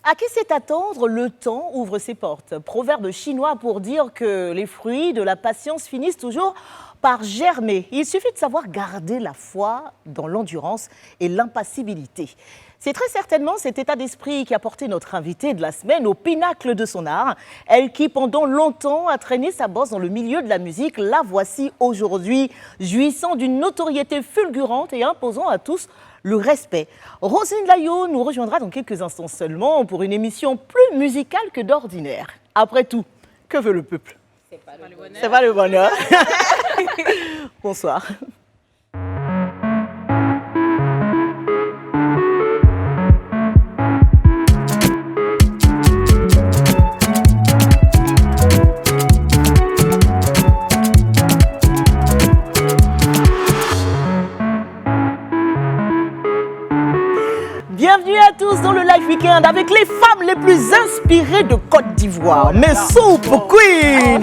À qui sait attendre, le temps ouvre ses portes. Proverbe chinois pour dire que les fruits de la patience finissent toujours par germer. Il suffit de savoir garder la foi dans l'endurance et l'impassibilité. C'est très certainement cet état d'esprit qui a porté notre invitée de la semaine au pinacle de son art. Elle qui, pendant longtemps, a traîné sa bosse dans le milieu de la musique, la voici aujourd'hui, jouissant d'une notoriété fulgurante et imposant à tous le respect. Roselyne Laillot nous rejoindra dans quelques instants seulement pour une émission plus musicale que d'ordinaire. Après tout, que veut le peuple? C'est pas le bonheur. Bonsoir. Bienvenue à tous dans le Live Weekend avec les femmes les plus inspirées de Côte d'Ivoire, mes Soup Queens.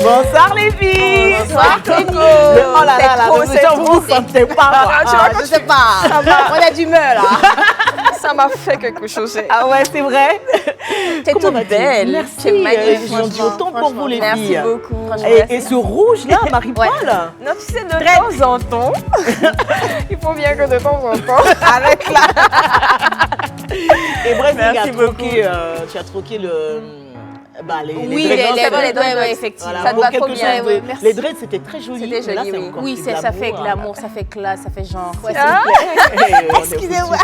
Bonsoir les filles. Bonsoir Coco. Oh là là là, vous ne sentez pas. Je sais pas. On a d'humeur là. Ça m'a fait quelque chose. Ah ouais, c'est vrai. T'es toute belle. Merci. Tu es magnifique. J'en dis autant pour vous les Merci filles. beaucoup. Et ce rouge là, Marie-Paul. Non, tu sais, de temps en temps, il faut bien que de temps en temps, avec la... Et bref, Merci tu as troqué le... les dreads, effectivement. Voilà, Ça te pour va quelque trop bien. chose de- Ouais, merci. Les dreads, c'était très joli. C'était mais là, joli, c'est oui. encore Oui, plus ça fait glamour, glamour, ça fait classe, ça fait genre. Ouais, Excusez-moi.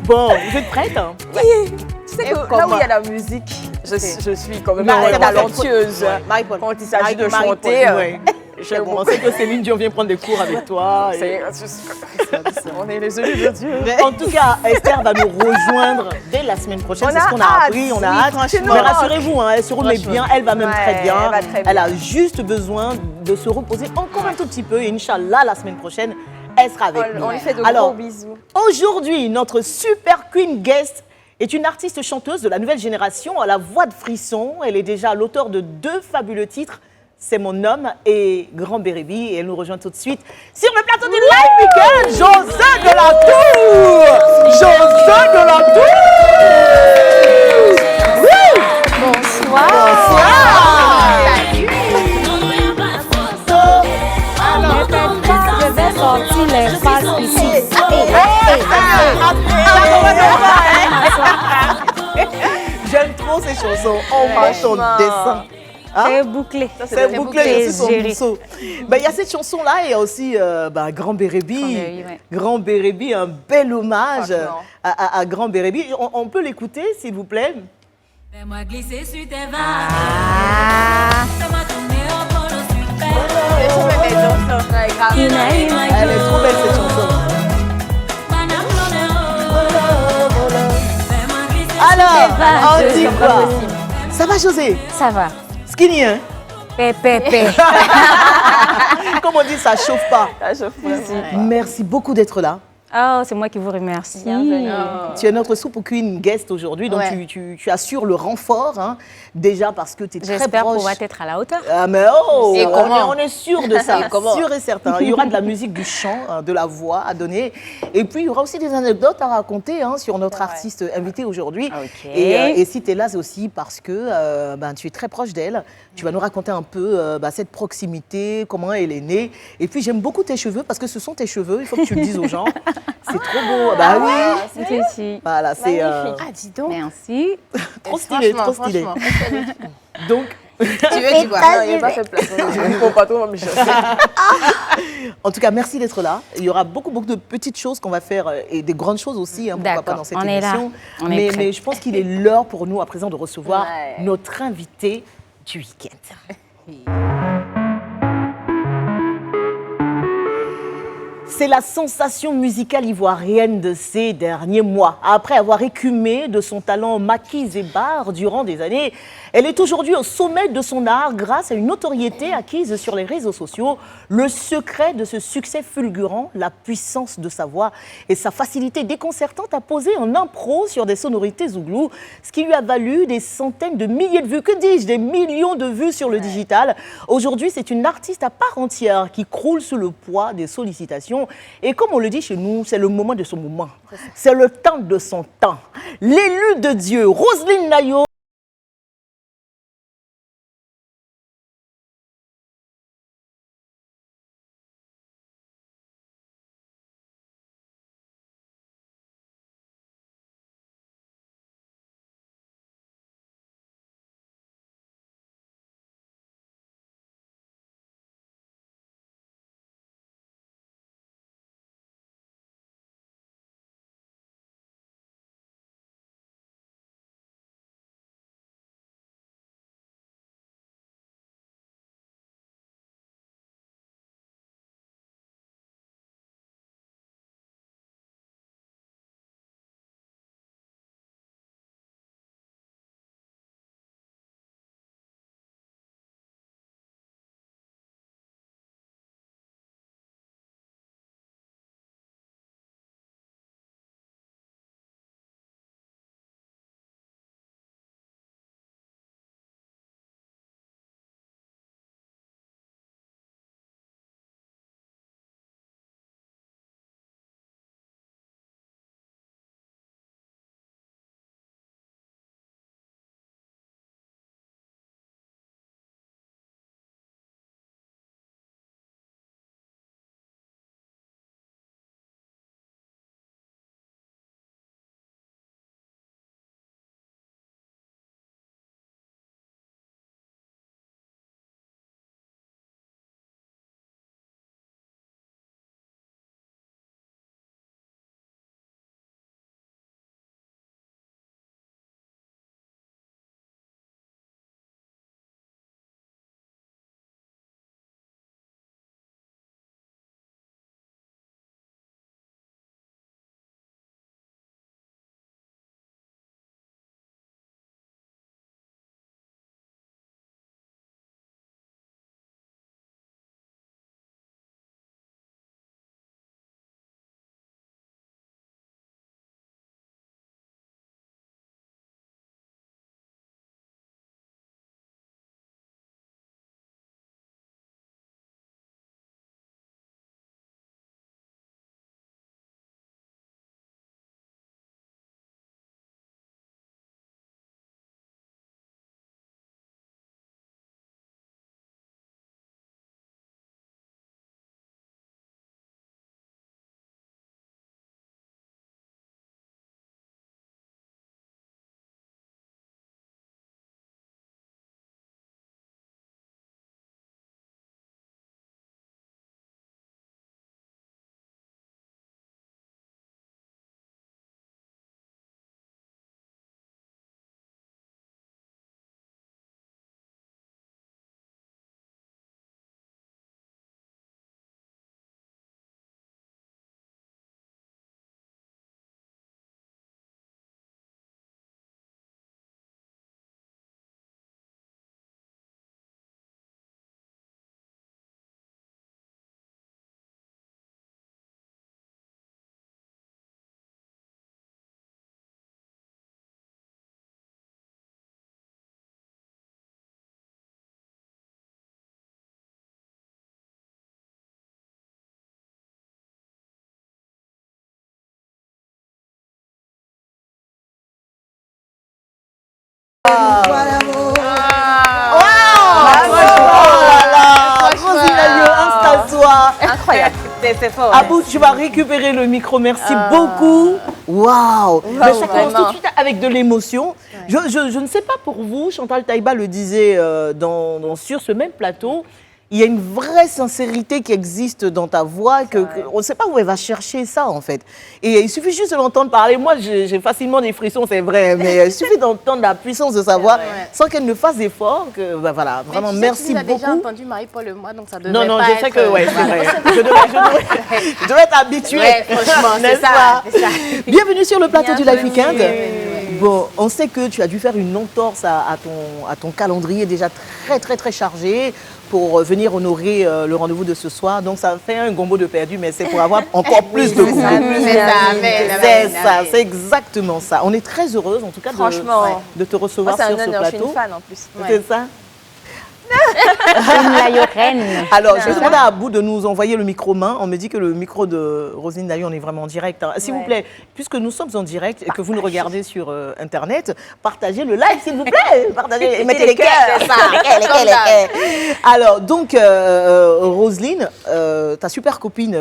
Bon, vous êtes prête? Tu sais que là où il y a la musique, je suis quand même Marie- talentueuse. Ouais, Marie-Paul. Quand il s'agit de Marie-Paul, chanter, ouais. Je pensais que Céline Dion vient prendre des cours avec toi. on est les élus de Dieu. En tout cas, Esther va nous rejoindre dès la semaine prochaine. On C'est ce a qu'on a hâte, appris, on a oui, hâte. franchement. Mais rassurez-vous, elle se remet bien, elle va même très bien. elle va très bien. Elle a juste besoin de se reposer encore un tout petit peu. Et Inch'Allah, la semaine prochaine, elle sera avec nous. On lui fait de Alors, gros bisous. aujourd'hui, notre super queen guest est une artiste chanteuse de la nouvelle génération à la voix de frisson. Elle est déjà l'auteure de 2 fabuleux titres, C'est mon homme et Grand Bérébi. Et elle nous rejoint tout de suite sur le plateau du Live Weekend, José de la Tour. José de la Tour. Oui. Bonsoir. Je vais sortir les phases ici. J'aime trop ces chansons. On mange ton dessin. Hein? C'est bouclé. C'est bouclé, c'est son géré. morceau. Il y a cette chanson-là et il y a aussi Grand Bérébi. Grand Bérébi, ouais. Grand Bérébi, un bel hommage Franchement. à Grand Bérébi. On peut l'écouter, s'il vous plaît. Fais-moi glisser sur tes vagues. Ah. Fais-moi tourner au polo super. Je trouve même les chansons. Ouais, grave. Elle est trop belle, cette chanson. Madame London. Fais-moi glisser Alors, vagues, on dit c'est quoi? pas possible. Ça va, José? Ça va. Skinny, hein? Pépé. Comme on dit, ça chauffe pas. Ah, je fous. Merci beaucoup d'être là. Oh, c'est moi qui vous remercie. Tu es notre Soup Queen guest aujourd'hui, donc Ouais. tu assures le renfort, hein, déjà parce que tu es très J'espère proche. pouvoir être à la hauteur. Ah mais oh, Et comment? on est sûr de ça, Et comment? sûr et certain. Il y aura de la musique, du chant, de la voix à donner. Et puis, il y aura aussi des anecdotes à raconter sur notre artiste invité aujourd'hui. Ok. Et si tu es là, c'est aussi parce que tu es très proche d'elle. Tu vas nous raconter un peu cette proximité, comment elle est née. Et puis, j'aime beaucoup tes cheveux parce que ce sont tes cheveux. Il faut que tu le dises aux gens. C'est trop beau. Bah oui. Merci. Voilà, c'est Ah, dis donc. Merci. trop stylé, trop stylé. Donc, Tu veux, tu vois. Non, il n'est pas fait place. Je ne comprends pas trop, mais je sais. en tout cas, merci d'être là. Il y aura beaucoup de petites choses qu'on va faire et des grandes choses aussi, pourquoi pas D'accord, dans cette on est là. émission. On est prêts. Mais je pense qu'il est l'heure pour nous à présent de recevoir Ouais. notre invité du week-end. C'est la sensation musicale ivoirienne de ces derniers mois. Après avoir écumé de son talent maquis et bar durant des années, elle est aujourd'hui au sommet de son art grâce à une notoriété acquise sur les réseaux sociaux. Le secret de ce succès fulgurant, la puissance de sa voix et sa facilité déconcertante à poser en impro sur des sonorités zouglou, ce qui lui a valu des centaines de milliers de vues, que dis-je, des millions de vues sur le digital. Aujourd'hui, c'est une artiste à part entière qui croule sous le poids des sollicitations félicitations. Et comme on le dit chez nous, c'est le moment de son moment. C'est le temps de son temps. L'élu de Dieu, Roselyne Nayo. Incroyable. C'est fort. Abou, tu vas récupérer le micro. Merci beaucoup. Waouh. Mais ça commence tout de suite avec de l'émotion. Je ne sais pas pour vous, Chantal Taïba le disait sur ce même plateau, il y a une vraie sincérité qui existe dans ta voix, on ne sait pas où elle va chercher ça en fait. Et il suffit juste de l'entendre parler. Moi, j'ai facilement des frissons, c'est vrai, mais il suffit d'entendre la puissance de sa voix sans qu'elle ne fasse d'effort. Voilà, vraiment, merci beaucoup. Tu as déjà entendu Marie-Paul et moi, donc ça devrait non, pas je être... sais que ouais, c'est vrai. Je devrais être habituée. Ouais, franchement, n'est-ce c'est pas? ça. Bienvenue sur le plateau du Life Weekend. Oui. Bon, on sait que tu as dû faire une entorse à ton calendrier déjà très chargé pour venir honorer le rendez-vous de ce soir. Donc ça fait un gombo de perdu, mais c'est pour avoir encore plus de goût. C'est ça, c'est exactement ça. On est très heureuse en tout cas de te recevoir moi, sur ce honneur, plateau. je suis une fan en plus. C'est ça. Une laïorène. Alors, je vais demander à Abou de nous envoyer le micro-main. On me dit que le micro de Roselyne Daillon, on est vraiment en direct. Hein. S'il vous plaît, puisque nous sommes en direct et que vous nous regardez sur Internet, partagez le live, s'il vous plaît. Partagez, mettez les cœurs. Les cœurs. Alors, donc, Roselyne, ta super copine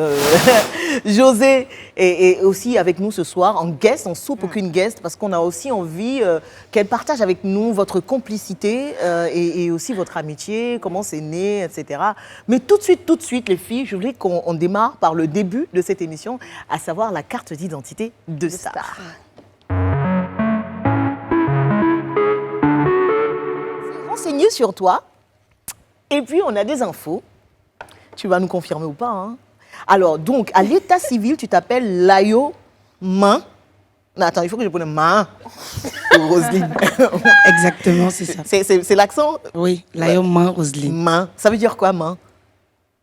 José est aussi avec nous ce soir en guest, en soupe aucune guest, parce qu'on a aussi envie qu'elle partage avec nous votre complicité et aussi votre amitié, comment c'est né, etc. Mais tout de suite, les filles, je voulais qu'on démarre par le début de cette émission, à savoir la carte d'identité de Star. Renseigné sur toi, et puis on a des infos. Tu vas nous confirmer ou pas, hein? Alors, donc, à l'état civil, tu t'appelles Layo Main. Non, attends, il faut que je prenne Main. Roselyne. Exactement, c'est ça. C'est l'accent? Oui, Layo Main Roselyne. Main. Ça veut dire quoi, Main?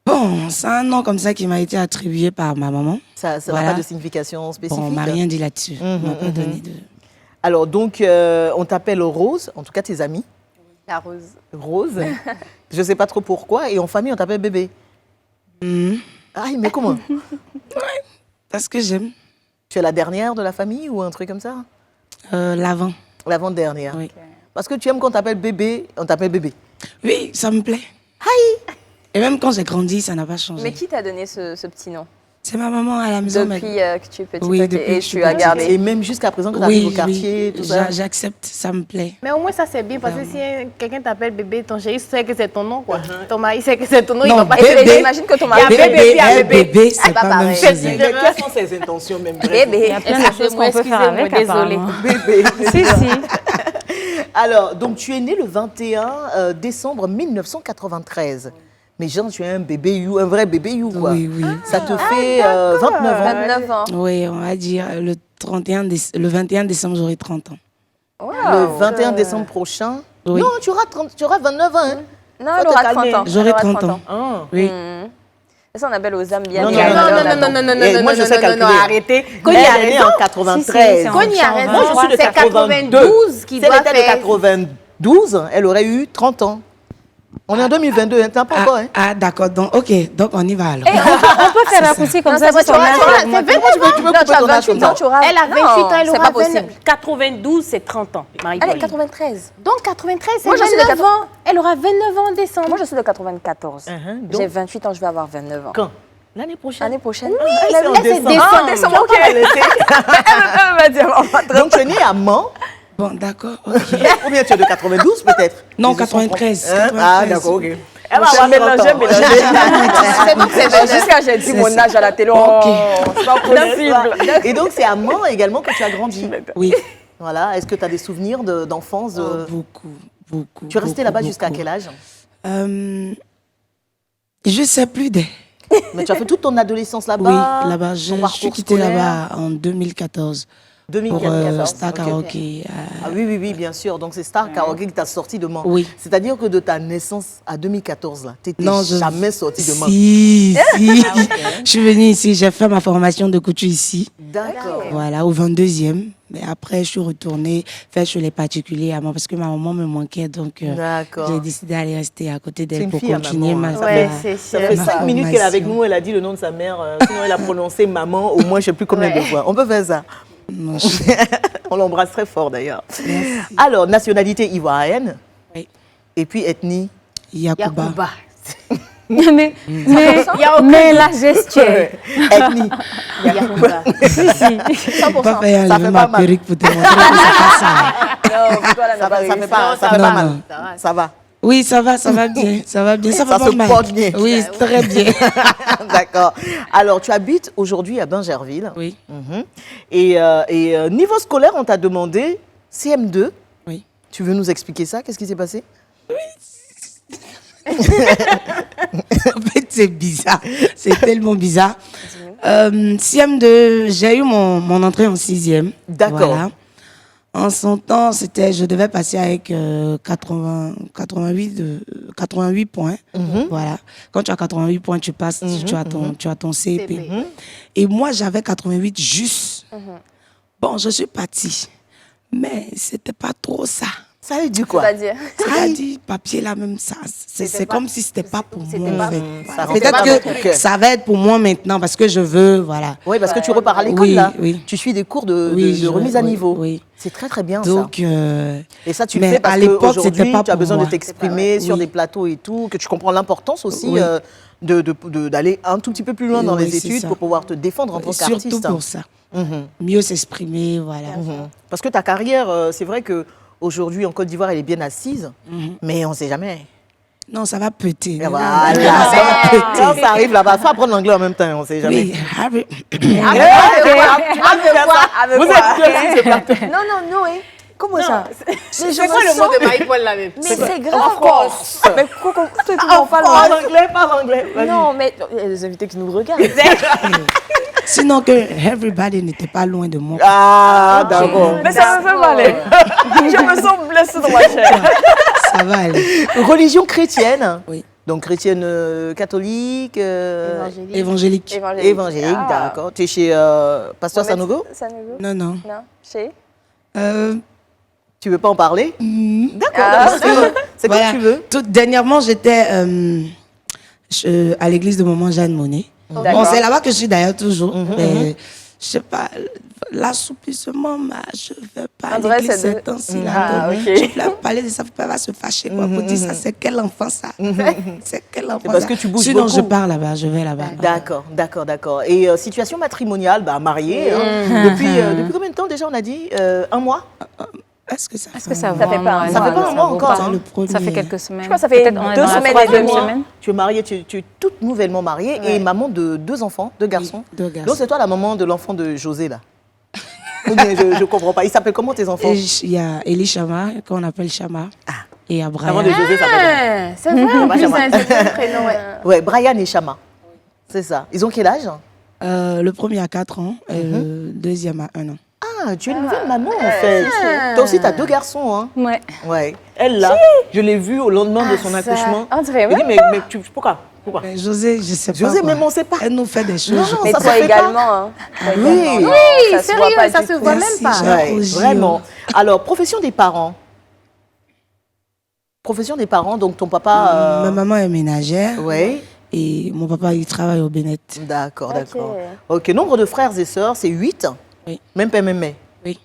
Bon, c'est un nom comme ça qui m'a été attribué par ma maman. Ça n'a pas de signification spécifique? Bon, on m'a rien dit là-dessus. On m'a pas donné de... Alors, donc, on t'appelle Rose, en tout cas tes amis. La Rose. Rose. Je ne sais pas trop pourquoi. Et en famille, on t'appelle bébé. Ah, mais comment? Parce que j'aime. Tu es la dernière de la famille ou un truc comme ça? L'avant. L'avant-dernière. Oui. Parce que tu aimes qu'on t'appelle bébé, on t'appelle bébé. Oui, ça me plaît. Hi! Et même quand j'ai grandi, ça n'a pas changé. Mais qui t'a donné ce petit nom? C'est ma maman à la maison. Depuis que tu es petite, Oui, ok, depuis et que je suis tu as petite. gardé. Et même jusqu'à présent, quand tu arrives au quartier, tout ça. J'accepte, ça me plaît. Mais au moins, ça c'est bien parce que si quelqu'un t'appelle bébé, ton chéri sait que c'est ton nom, quoi. Ton mari sait que c'est ton nom, il Non, va pas bébé. te Imagine que ton mari Il y a bébé, puis il y a bébé. bébé, c'est C'est pas pas la même pareil. chose. Mais quelles sont ses intentions même? Bébé. Il y a plein de choses qu'on peut faire avec, Excusez-moi, apparemment. Bébé. Si, si. Alors, donc tu es né le 21 décembre 1993. Mais genre, tu es un bébé you, un vrai bébé you, quoi. Oui, oui. Ça te fait 29 ans. 29 ans. Oui, on va dire le 21 décembre, j'aurai 30 ans. Le 21 décembre prochain. Oui. Non, tu auras 29 ans. Hein. Non, Faut elle te aura calmer. 30 ans. J'aurai Elle aura 30 ans. Ah. Oui. Ça, on appelle aux Zambiens. Non, Non, moi, je sais calculer. arrêtez. Elle est née en 93. Si, Qu'on y a raison, Moi, je suis de c'est 82. 92 qui Si elle doit était de faire. 92, elle aurait eu 30 ans. On est en 2022, hein, t'as pas encore, hein? Ah, d'accord. Donc, ok. Donc, on y va alors. On peut faire raccourci comme Non, ça, c'est si ton vrai, âge tu vois, est c'est augmenté. 29 ans. Tu peux Non, tu couper as ton âge 28 comme ans, ça. tu auras... Elle a 28 ans, elle c'est aura pas possible. 92, c'est 30 ans. Elle est Marie-Paul. 93. Donc 93, c'est Moi, je suis de 29 ans. Elle aura 29 ans en décembre. Moi, je suis de 94. Donc, J'ai 28 ans, je vais avoir 29 ans. quand? L'année prochaine. L'année prochaine? c'est en décembre. Ah, décembre, ok. Elle va dire, on va te- Donc, tu es né à Mans, Bon, d'accord. ok. ou bien tu es de 92 peut-être? Non, Les yeux sont 93. propres. Hein? 93. Ah, d'accord, ok. Elle va J'ai avoir mélangé, 30 ans. C'est donc c'est jusqu'à j'ai dit mon âge à la télé. Oh, c'est pas possible. Et donc, c'est à Mans également que tu as grandi. Oui. Voilà. Est-ce que tu as des souvenirs d'enfance? Beaucoup, beaucoup. Tu es resté là-bas jusqu'à beaucoup. quel âge? Je sais plus des. Mais tu as fait toute ton adolescence là-bas? Oui, là-bas. ton Je parcours suis quittée scolaire? là-bas en 2014 pour 2014. Star ok. Karaoke. Ah oui, bien sûr. Donc, c'est Star Karaoke qui t'a sorti de Mans. Oui. C'est-à-dire que de ta naissance à 2014, là, tu n'étais Non, jamais sorti de Mans. Si, si. Je suis venue ici, j'ai fait ma formation de couture ici. D'accord. Voilà, au 22e. Mais après, je suis retournée faire chez les particuliers à moi parce que ma maman me manquait. Donc, D'accord. j'ai décidé d'aller rester à côté C'est d'elle une pour fille à continuer maman, ma, hein. Ouais, ma- c'est Ça sûr. fait Ma 5 minutes qu'elle est avec formation. nous, elle a dit le nom de sa mère. Sinon, elle a prononcé maman, au moins, je ne sais plus combien de fois. On peut faire ça. Non, On l'embrasse très fort d'ailleurs. Alors, nationalité ivoirienne. Oui. Et puis ethnie. Yacouba. Yacouba. Mais la gestuelle. Ethnie. Yacouba. Si, si. Pas faire Ça enlever fait ma pas mal. perruque pour te montrer que c'est pas ça. Non, toi, là, Ça va, ça fait pas, ça Non, fait pas non. mal. Ça va. Oui, ça va bien. Ça va bien. Ça va Ça pas se mal. porte bien. Oui, très bien. D'accord. Alors, tu habites aujourd'hui à Bingerville. Oui, Mhm. Et niveau scolaire, on t'a demandé CM2. oui. Tu veux nous expliquer ça? Qu'est-ce qui s'est passé? En fait, c'est bizarre. C'est tellement bizarre. CM2, j'ai eu mon entrée en 6e. D'accord. Voilà. En son temps, je devais passer avec 88 points. Voilà. Quand tu as 88 points, tu passes, tu as ton CP. Et moi, j'avais 88 juste. Bon, je suis partie. Mais c'était pas trop ça. Ça veut dire quoi? C'est-à-dire Ça dit papier là même ça. C'est comme si c'était pas pour moi en fait. Ça Peut-être rentre pas dans ton que cœur. ça va être pour moi maintenant parce que je veux, voilà. Oui, parce que tu repars à l'école Oui, là. oui. Tu suis des cours de Oui, remise à niveau. Oui. C'est très très bien Donc, ça. Et ça, tu le mais fais parce à l'époque, qu'aujourd'hui, c'était pas tu as pour besoin de moi. t'exprimer sur Oui. des plateaux et tout, que tu comprends l'importance aussi Oui. d'aller un tout petit peu plus loin dans Oui, les c'est études ça. pour pouvoir te défendre en tant Surtout qu'artiste. pour ça. Mhm. Mieux s'exprimer, voilà. Parce que ta carrière, c'est vrai qu'aujourd'hui en Côte d'Ivoire, elle est bien assise, mais on ne sait jamais. Non, ça va péter. Et Non, voilà. ça va péter. Quand ça arrive là-bas, faut apprendre l'anglais en même temps, on ne sait jamais. Oui, Harry. Vous êtes deux aussi, c'est parti. Non, non, Noé. Comment ça? C'est quoi le mot de Marie-Paul là même? Mais c'est grave. course. Mais pourquoi tu comprends pas Parle le anglais, parle anglais. Vas-y. Non, mais il y a des invités qui nous regardent. Sinon que everybody n'était pas loin de moi. Ah, d'accord. Mais ça me fait mal. Je me sens blessée dans ma chair. Ça va aller. Religion chrétienne. Oui. Donc chrétienne catholique, Évangélique. évangélique, d'accord. Tu es chez Pasteur Sanogo? Sanogo? Non, non. Non, chez Tu veux pas en parler? D'accord, Ah. d'accord. C'est Voilà. comme tu veux. Dernièrement, j'étais à l'église de Maman Jeanne Monnet. Bon, D'accord. c'est là-bas que je suis d'ailleurs toujours. Mais, je sais pas, l'assouplissement, je ne vais pas à André, l'église c'est de- ces temps-ci. Ah, là. ok. Je peux parler de ça, faut pas se fâcher. Quoi, pour dire ça, c'est quel enfant ça? C'est quel enfant parce ça? que tu bouges Sinon, beaucoup. je pars là-bas, je vais là-bas. D'accord, d'accord, d'accord. Et situation matrimoniale, mariée. Hein. Depuis combien de temps déjà on a dit 1 mois? Est-ce que ça Est-ce fait que ça un va fait un pas mois, un Ça mois, fait pas un mois vaut encore. pas. Hein. le premier? Ça fait quelques semaines. Je crois que ça fait Peut-être on est 2 dans la semaines et troisième demie. semaine. Tu es mariée, tu es toute nouvellement mariée et maman de 2 enfants, 2 garçons. 2 garçons. Donc c'est toi la maman de l'enfant de José là. Ou bien, je ne comprends pas. Ils s'appellent comment tes enfants? Et il y a Elie Chama, qu'on appelle Chama. Et L'enfant Abraham. de José s'appelle Ah, c'est vrai, en plus, c'est un prénom, ouais. Ouais, Brian et Chama. C'est ça. Ils ont quel âge? Le premier a 4 ans et le deuxième a 1 an. Ah, tu es une nouvelle maman en fait. Toi aussi, tu as 2 garçons. Hein. Ouais. Ouais. Elle là, je l'ai vue au lendemain de son accouchement. André, Je dis, ouais. mais pourquoi? Pourquoi? Mais José, je sais pas. José, quoi. même on ne sait pas. Elle nous fait des choses. Non, Mais ça se toi fait pas. également. Hein. Toi Oui. également. Oui, Ça se sérieux, voit pas ça du se tout. voit même Merci, pas. Jean. Ouais, Rougir. vraiment. Alors, profession des parents. Profession des parents, donc ton papa. Ma maman est ménagère. Oui. Et mon papa, il travaille au Bénet. D'accord, Ok. d'accord. Ok, nombre de frères et sœurs, c'est 8. Oui. Même pas, même mais. Oui.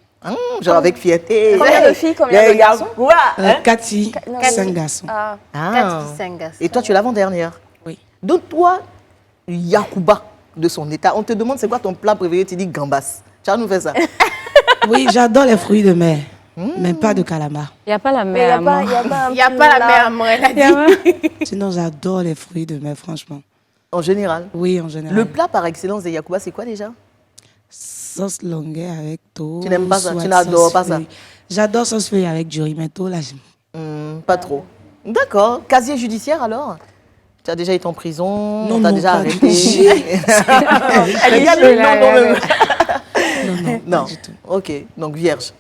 Genre avec fierté. Combien de filles, combien de garçons? Ouais, hein? 4 filles, Non, 5 garçons. Ah, Ah. 4 filles, 5 garçons. Et toi, tu es l'avant-dernière. Oui. Donc toi, Yacouba de son état, on te demande c'est quoi ton plat préféré, tu dis gambas. Tu vas nous faire ça. Oui, j'adore les fruits de mer, mais pas de calamar. Il n'y a pas la mais il mer n'y a à pas, moi. y a pas un Il n'y a plat. pas la mère à moi, elle a dit. Sinon, j'adore les fruits de mer, franchement. En général. Oui, en général. Le plat par excellence des Yacouba, c'est quoi déjà? Sauce longueur avec tout. Tu n'aimes pas ça, tu n'adores pas ça. J'adore sauce feuille avec du riz, mais tout là, j'aime. Pas trop. D'accord. Casier judiciaire alors? Tu as déjà été en prison? Non, on t'a non, déjà pas arrêté? du tout. Elle dit chelou, non, non, là, non. Non, Non. pas du tout. Ok, donc vierge.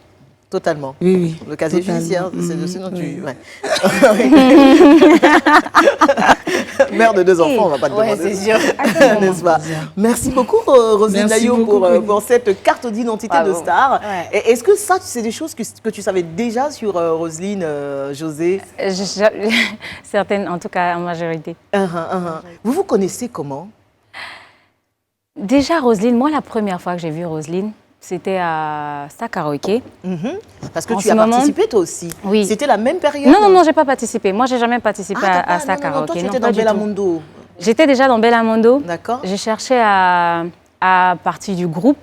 Totalement. Oui, oui. Le casier totalement. judiciaire, c'est Mhm, sinon oui. tu. Ouais. Mère de 2 enfants, on va pas te Ouais, demander. c'est sûr. N'est-ce pas? Merci beaucoup, Roselyne Merci Nayo, beaucoup, Pauline. pour cette carte d'identité de Bravo. star. Ouais. Et est-ce que ça, c'est des choses que tu savais déjà sur Roselyne, José? Certaines, en tout cas en majorité. Vous vous connaissez comment? Déjà, Roselyne, moi, la première fois que j'ai vu Roselyne, c'était à Star Karaoké. Parce que En tu ce as moment- participé toi aussi. Oui. C'était la même période? Non, non, non, j'ai pas participé. Moi, j'ai jamais participé Ah, à Star non, non, non, toi, Karaoké. tu Non, étais pas dans du tout. Bellamondo. J'étais déjà dans Bellamondo. D'accord. J'ai cherché à partir du groupe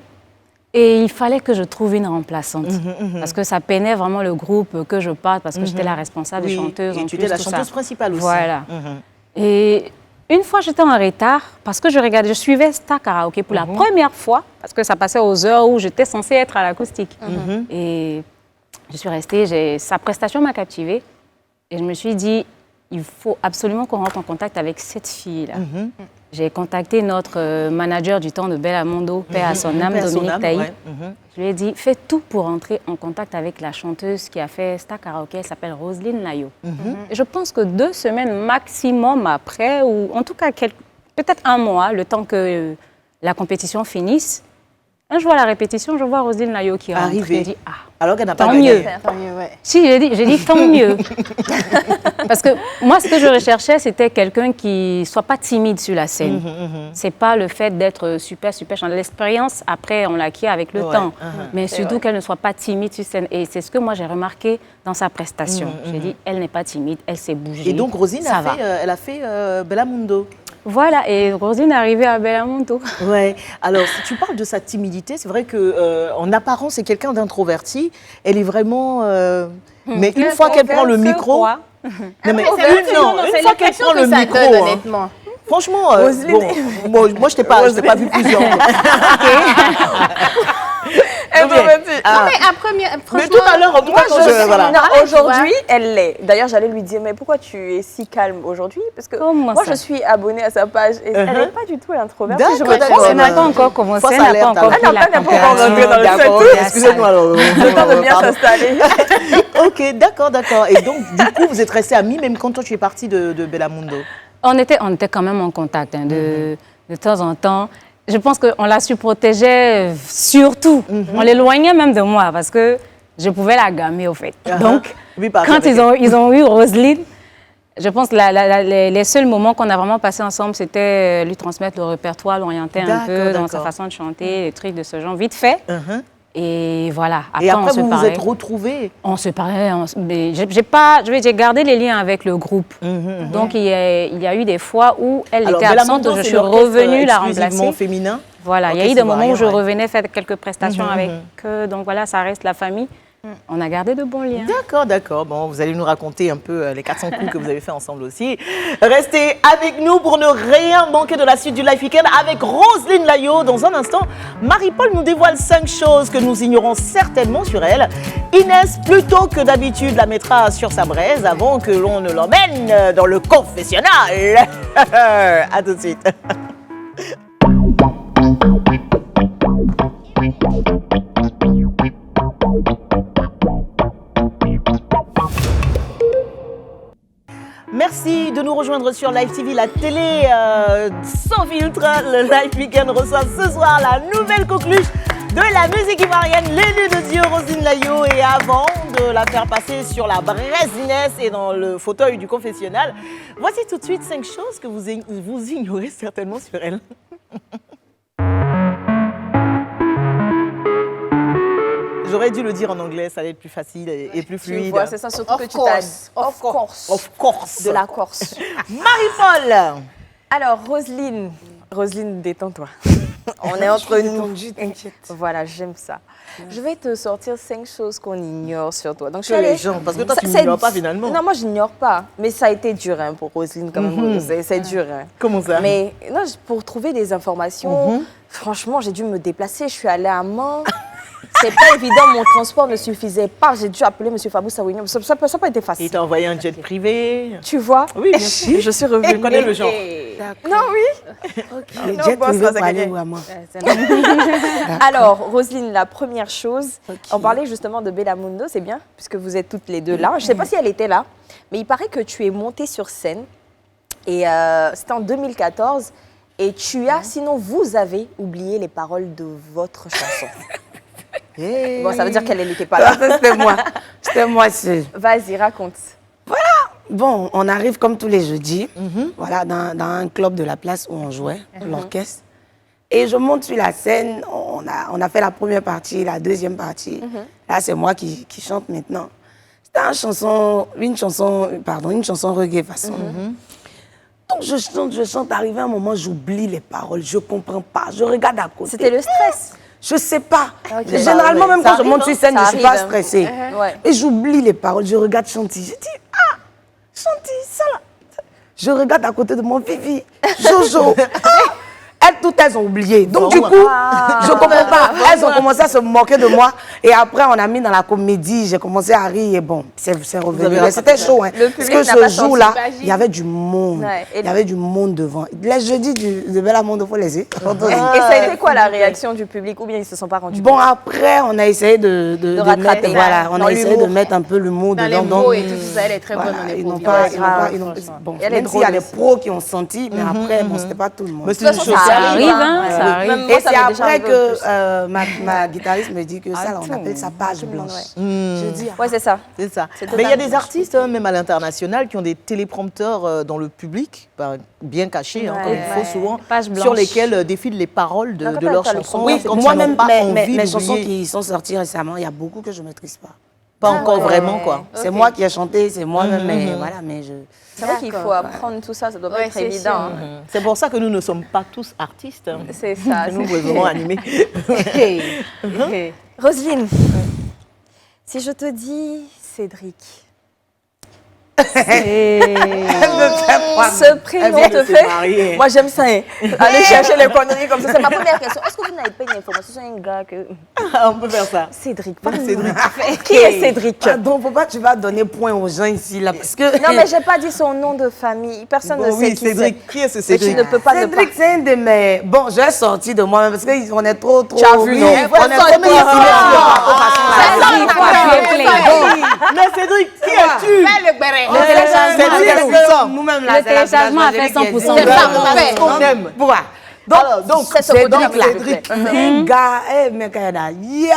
et il fallait que je trouve une remplaçante. Parce que ça peinait vraiment le groupe que je parte parce que j'étais la responsable des Oui, chanteuses. et en tu plus, étais la tout chanteuse ça. principale aussi. Voilà. Et une fois, j'étais en retard parce que je suivais Star Karaoké pour la première fois parce que ça passait aux heures où j'étais censée être à l'acoustique. Et je suis restée, sa prestation m'a captivée et je me suis dit, il faut absolument qu'on rentre en contact avec cette fille-là. J'ai contacté notre manager du temps de Bellamondo, paix à son âme, Paix à son Dominique âme, Tailly. ouais. Je lui ai dit, fais tout pour entrer en contact avec la chanteuse qui a fait Star Karaoké, elle s'appelle Roselyne Nayo. Et je pense que 2 semaines maximum après, ou en tout cas peut-être 1 mois, le temps que la compétition finisse, Un jour à la répétition, je vois Roselyne Layo qui rentre. Arriver. Je dis, ah, Alors qu'elle n'a pas tant gagné. mieux. Tant mieux, ouais. Si, j'ai dit tant mieux. Parce que moi, ce que je recherchais, c'était quelqu'un qui ne soit pas timide sur la scène. C'est pas le fait d'être super chanteuse. L'expérience, après, on l'acquiert avec le temps. Mais surtout qu'elle ne soit pas timide sur scène. Et c'est ce que moi, j'ai remarqué dans sa prestation. J'ai dit, elle n'est pas timide, elle s'est bougée. Et donc, Rosine, ça va. elle a fait Bellamundo. Voilà, et Rosine est arrivée à Bellamundo. Ouais. Alors, si tu parles de sa timidité, c'est vrai que en apparence, c'est quelqu'un d'introverti. Elle est vraiment. Mais une fois qu'elle prend le micro. Quoi? Non, mais C'est une fois qu'elle prend le ça micro, donne, hein, honnêtement. franchement, bon, moi, je t'ai pas vu plusieurs. Elle Non, me mais- dit. Non, mais à première, Mais franchement, tout à l'heure, en tout cas, quand je. Voilà. Non, aujourd'hui, elle l'est. D'ailleurs, j'allais lui dire, mais pourquoi tu es si calme aujourd'hui? Parce que Comment moi, ça? je suis abonnée à sa page et elle n'est pas du tout introvertie. Je me D'accord, trompe. Elle n'a pas encore commencé, Fausse elle n'a alerte, pas encore alors. pris la Elle n'a pas encore température. rentré dans le D'accord, set. excusez-moi. alors. Le temps de bien Pardon. s'installer. Ok, d'accord. Et donc, du coup, vous êtes restés amis même quand toi, tu es partie de Bellamundo. On était quand même en contact hein, de temps en temps. Je pense qu'on la surprotégeait surtout. On l'éloignait même de moi parce que je pouvais la gammer au fait. Donc, Oui, pardon, quand ils ont eu Roselyne, je pense que les seuls moments qu'on a vraiment passés ensemble, c'était lui transmettre le répertoire, l'orienter un peu dans sa façon de chanter, des trucs de ce genre, vite fait. Et voilà, Et après, on se vous vous parlait. êtes retrouvés. On se parlait, mais j'ai gardé les liens avec le groupe. Donc, il y a eu des fois où elle Alors, était absente, Bellamundo, je c'est suis l'orchestre revenue la exclusivement remplacer. féminin. Voilà, il y a eu Orchestre des moments où je ivoirien, ouais. revenais faire quelques prestations avec eux. Donc voilà, ça reste la famille. On a gardé de bons liens. D'accord. Bon, vous allez nous raconter un peu les 400 coups que vous avez fait ensemble aussi. Restez avec nous pour ne rien manquer de la suite du Life Weekend avec Roselyne Layo. Dans un instant, Marie-Paul nous dévoile 5 choses que nous ignorons certainement sur elle. Inès, plutôt que d'habitude, la mettra sur sa braise avant que l'on ne l'emmène dans le confessionnal. À tout de suite. Merci de nous rejoindre sur Live TV, la télé sans filtre. Le Live Weekend reçoit ce soir la nouvelle coqueluche de la musique ivoirienne, l'élu de Dieu, Roselyne Layo. Et avant de la faire passer sur la braise Inès et dans le fauteuil du confessionnal, voici tout de suite 5 choses que vous ignorez certainement sur elle. J'aurais dû le dire en anglais, ça allait être plus facile et plus Tu fluide. vois, c'est ça surtout Of que tu course. t'as... Of course. Of course. De la Corse. Marie-Paul. Alors, Roselyne, détends-toi. On est entre nous. Voilà, j'aime ça. Je vais te sortir 5 choses qu'on ignore sur toi. Donc, je suis Que les allée- gens, parce que toi, tu Ça, n'ignores pas finalement. Non, moi, je n'ignore pas. Mais ça a été dur hein, pour Roselyne, quand même. C'est dur. Hein. Comment ça? Mais non, pour trouver des informations, franchement, j'ai dû me déplacer. Je suis allée à Mans. C'est pas évident, mon transport ne suffisait pas. J'ai dû appeler M. Fabou Sawignon. Ça n'a pas été Il facile. t'a envoyé un jet privé. Tu vois? Oui, bien sûr. Je suis revenue. Je connais le genre. Non, oui. Le Non, jet bon, privé ça, pour c'est aller gagné. où à moi? Alors, Roselyne, la première chose, on parlait justement de Bellamundo, c'est bien, puisque vous êtes toutes les deux là. Je ne sais pas si elle était là, mais il paraît que tu es montée sur scène, et c'était en 2014, et tu as, sinon vous avez oublié les paroles de votre chanson. Bon, ça veut dire qu'elle n'était pas là. C'était moi. C'était moi seule. Vas-y, raconte. Bon, on arrive comme tous les jeudis, voilà, dans un club de la place où on jouait, l'orchestre. Et je monte sur la scène, on a fait la première partie, la deuxième partie. Là, c'est moi qui chante maintenant. C'était une chanson reggae façon. Donc je chante, arrivé un moment, j'oublie les paroles, je comprends pas, je regarde à côté. C'était le stress. Je sais pas. Ok. Généralement, même Ça quand je arrive, monte hein. sur scène, Ça je ne suis pas arrive, hein. stressée. Ouais. Et j'oublie les paroles. Je regarde Chanty. Je dis, ah, Chanty, ça là. Je regarde à côté de mon Vivi, Jojo. Ah, elles, toutes, elles ont oublié. Donc, du coup, je comprends pas. Elles ont commencé à se moquer de moi. Et après, on a mis dans la comédie. J'ai commencé à rire. Et bon, c'est revenu. avez Mais c'était chaud. Hein. Le Parce public que n'a pas ce jour-là, senti. il y avait du monde. Ouais. Et Il y avait du monde devant. Les jeudis de Bellamundo, il faut les Et ça a été quoi la réaction du public? Ou bien ils ne se sont pas rendus Bon, compte? après, on a essayé de rattraper. mettre, voilà, on Dans a essayé de l'humour. mettre un peu l'humour Dans les dedans. mots et tout ça, elle est très bonne Voilà, en ils n'ont improvisation. pas, grave, bon, Elle est même s'il y a drôle des aussi. pros qui ont senti, mais après, bon, c'était pas tout le monde. Mais c'est De une toute chose façon, qui ça arrive. arrive, hein, ça arrive. Même moi, Et ça c'est m'est déjà après arrivé en plus. que ma guitariste me dit que ça, là, on tout. appelle ça page blanche. Hmm. Je dis, Ouais, c'est ça. C'est ça. C'est Mais il y a totalement des artistes, hein, même à l'international, qui ont des téléprompteurs dans le public, bien cachés, hein, Ouais, comme il faut ouais. souvent, Page blanche. sur lesquels défilent les paroles Non, quand de t'as leurs pas le chansons. Oui, C'est quand ils moi-même, n'ont pas envie mes chansons d'oublier. qui sont sorties récemment, il y a beaucoup que je ne maîtrise pas. Pas encore vraiment, quoi. C'est Ok. moi qui ai chanté, c'est moi-même, mais voilà, mais je... C'est vrai qu'il faut apprendre tout ça, ça doit pas Ouais, être c'est évident. sûr. hein. C'est pour ça que nous ne sommes pas tous artistes. hein. C'est ça. Nous devons animer. Roselyne, si je te dis Cédric, ce prénom vient te de se fait... marier. Moi, j'aime ça. Hein. Aller chercher les conneries comme ça. C'est ma première question. Est-ce que vous n'avez pas une information sur un gars que... On peut faire ça. Cédric, parle-nous. Cédric. Qui est Cédric? Pardon, pourquoi tu vas donner point aux gens ici, là? Parce que... Non, mais j'ai pas dit son nom de famille. Personne ne Bon, sait oui, qui Cédric. c'est. Qui est ce Mais Cédric? tu ne peux pas ne Cédric, pas. c'est un de mes... Bon, j'ai sorti de moi-même parce qu'on est trop... Tu as vu, non? On est trop Mais Cédric, qui es-tu? Fais le béret. Le téléchargement, Cédric, parce c'est ça. que nous-mêmes, là, Le c'est la téléchargement a fait 100% C'est de ça, bon. mon père. qu'on aime. Voilà. Donc, c'est ce c'est côté-là, donc là. s'il vous plaît. C'est un gars, mais quand il y a...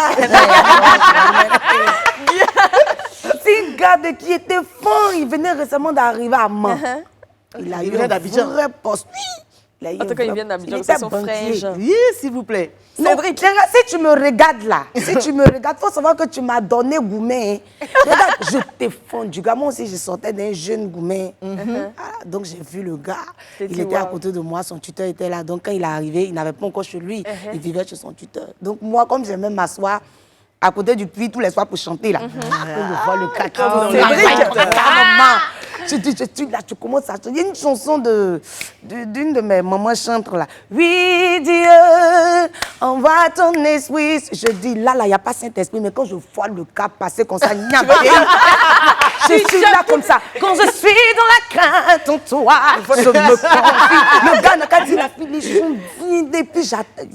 C'est un gars qui était fort. Il venait récemment d'arriver à Mans. Il a Il eu venait un d'Abidjan. vrai poste. Oui. Il a eu En tout un cas, il vrai- vient d'Abidjan, il c'est était son banquier. frère, Jean. Oui, s'il vous plaît. Non, Cédric, regarde, si tu me regardes là, faut savoir que tu m'as donné Goumet. Hein. Regarde, je t'ai fondu. Moi aussi, je sortais d'un jeune Goumet. Ah, donc, j'ai vu le gars. T'es Il dit, était à waouh. côté de moi, son tuteur était là. Donc, quand il est arrivé, il n'avait pas encore chez lui. Il vivait chez son tuteur. Donc, moi, comme j'aimais m'asseoir à côté du puits tous les soirs pour chanter là, je vois le gars qui est dans Cédric. je suis là, tu commences à chanter. Il y a une chanson d'une de mes mamans chante là. Oui, Dieu, envoie ton esprit. Je dis là, il n'y a pas Saint-Esprit, mais quand je vois le cap passer comme ça, je suis là comme ça. Quand je suis dans la crainte en toi, je me confie. Le gars n'a qu'à dire la fille, les choses vides. Et puis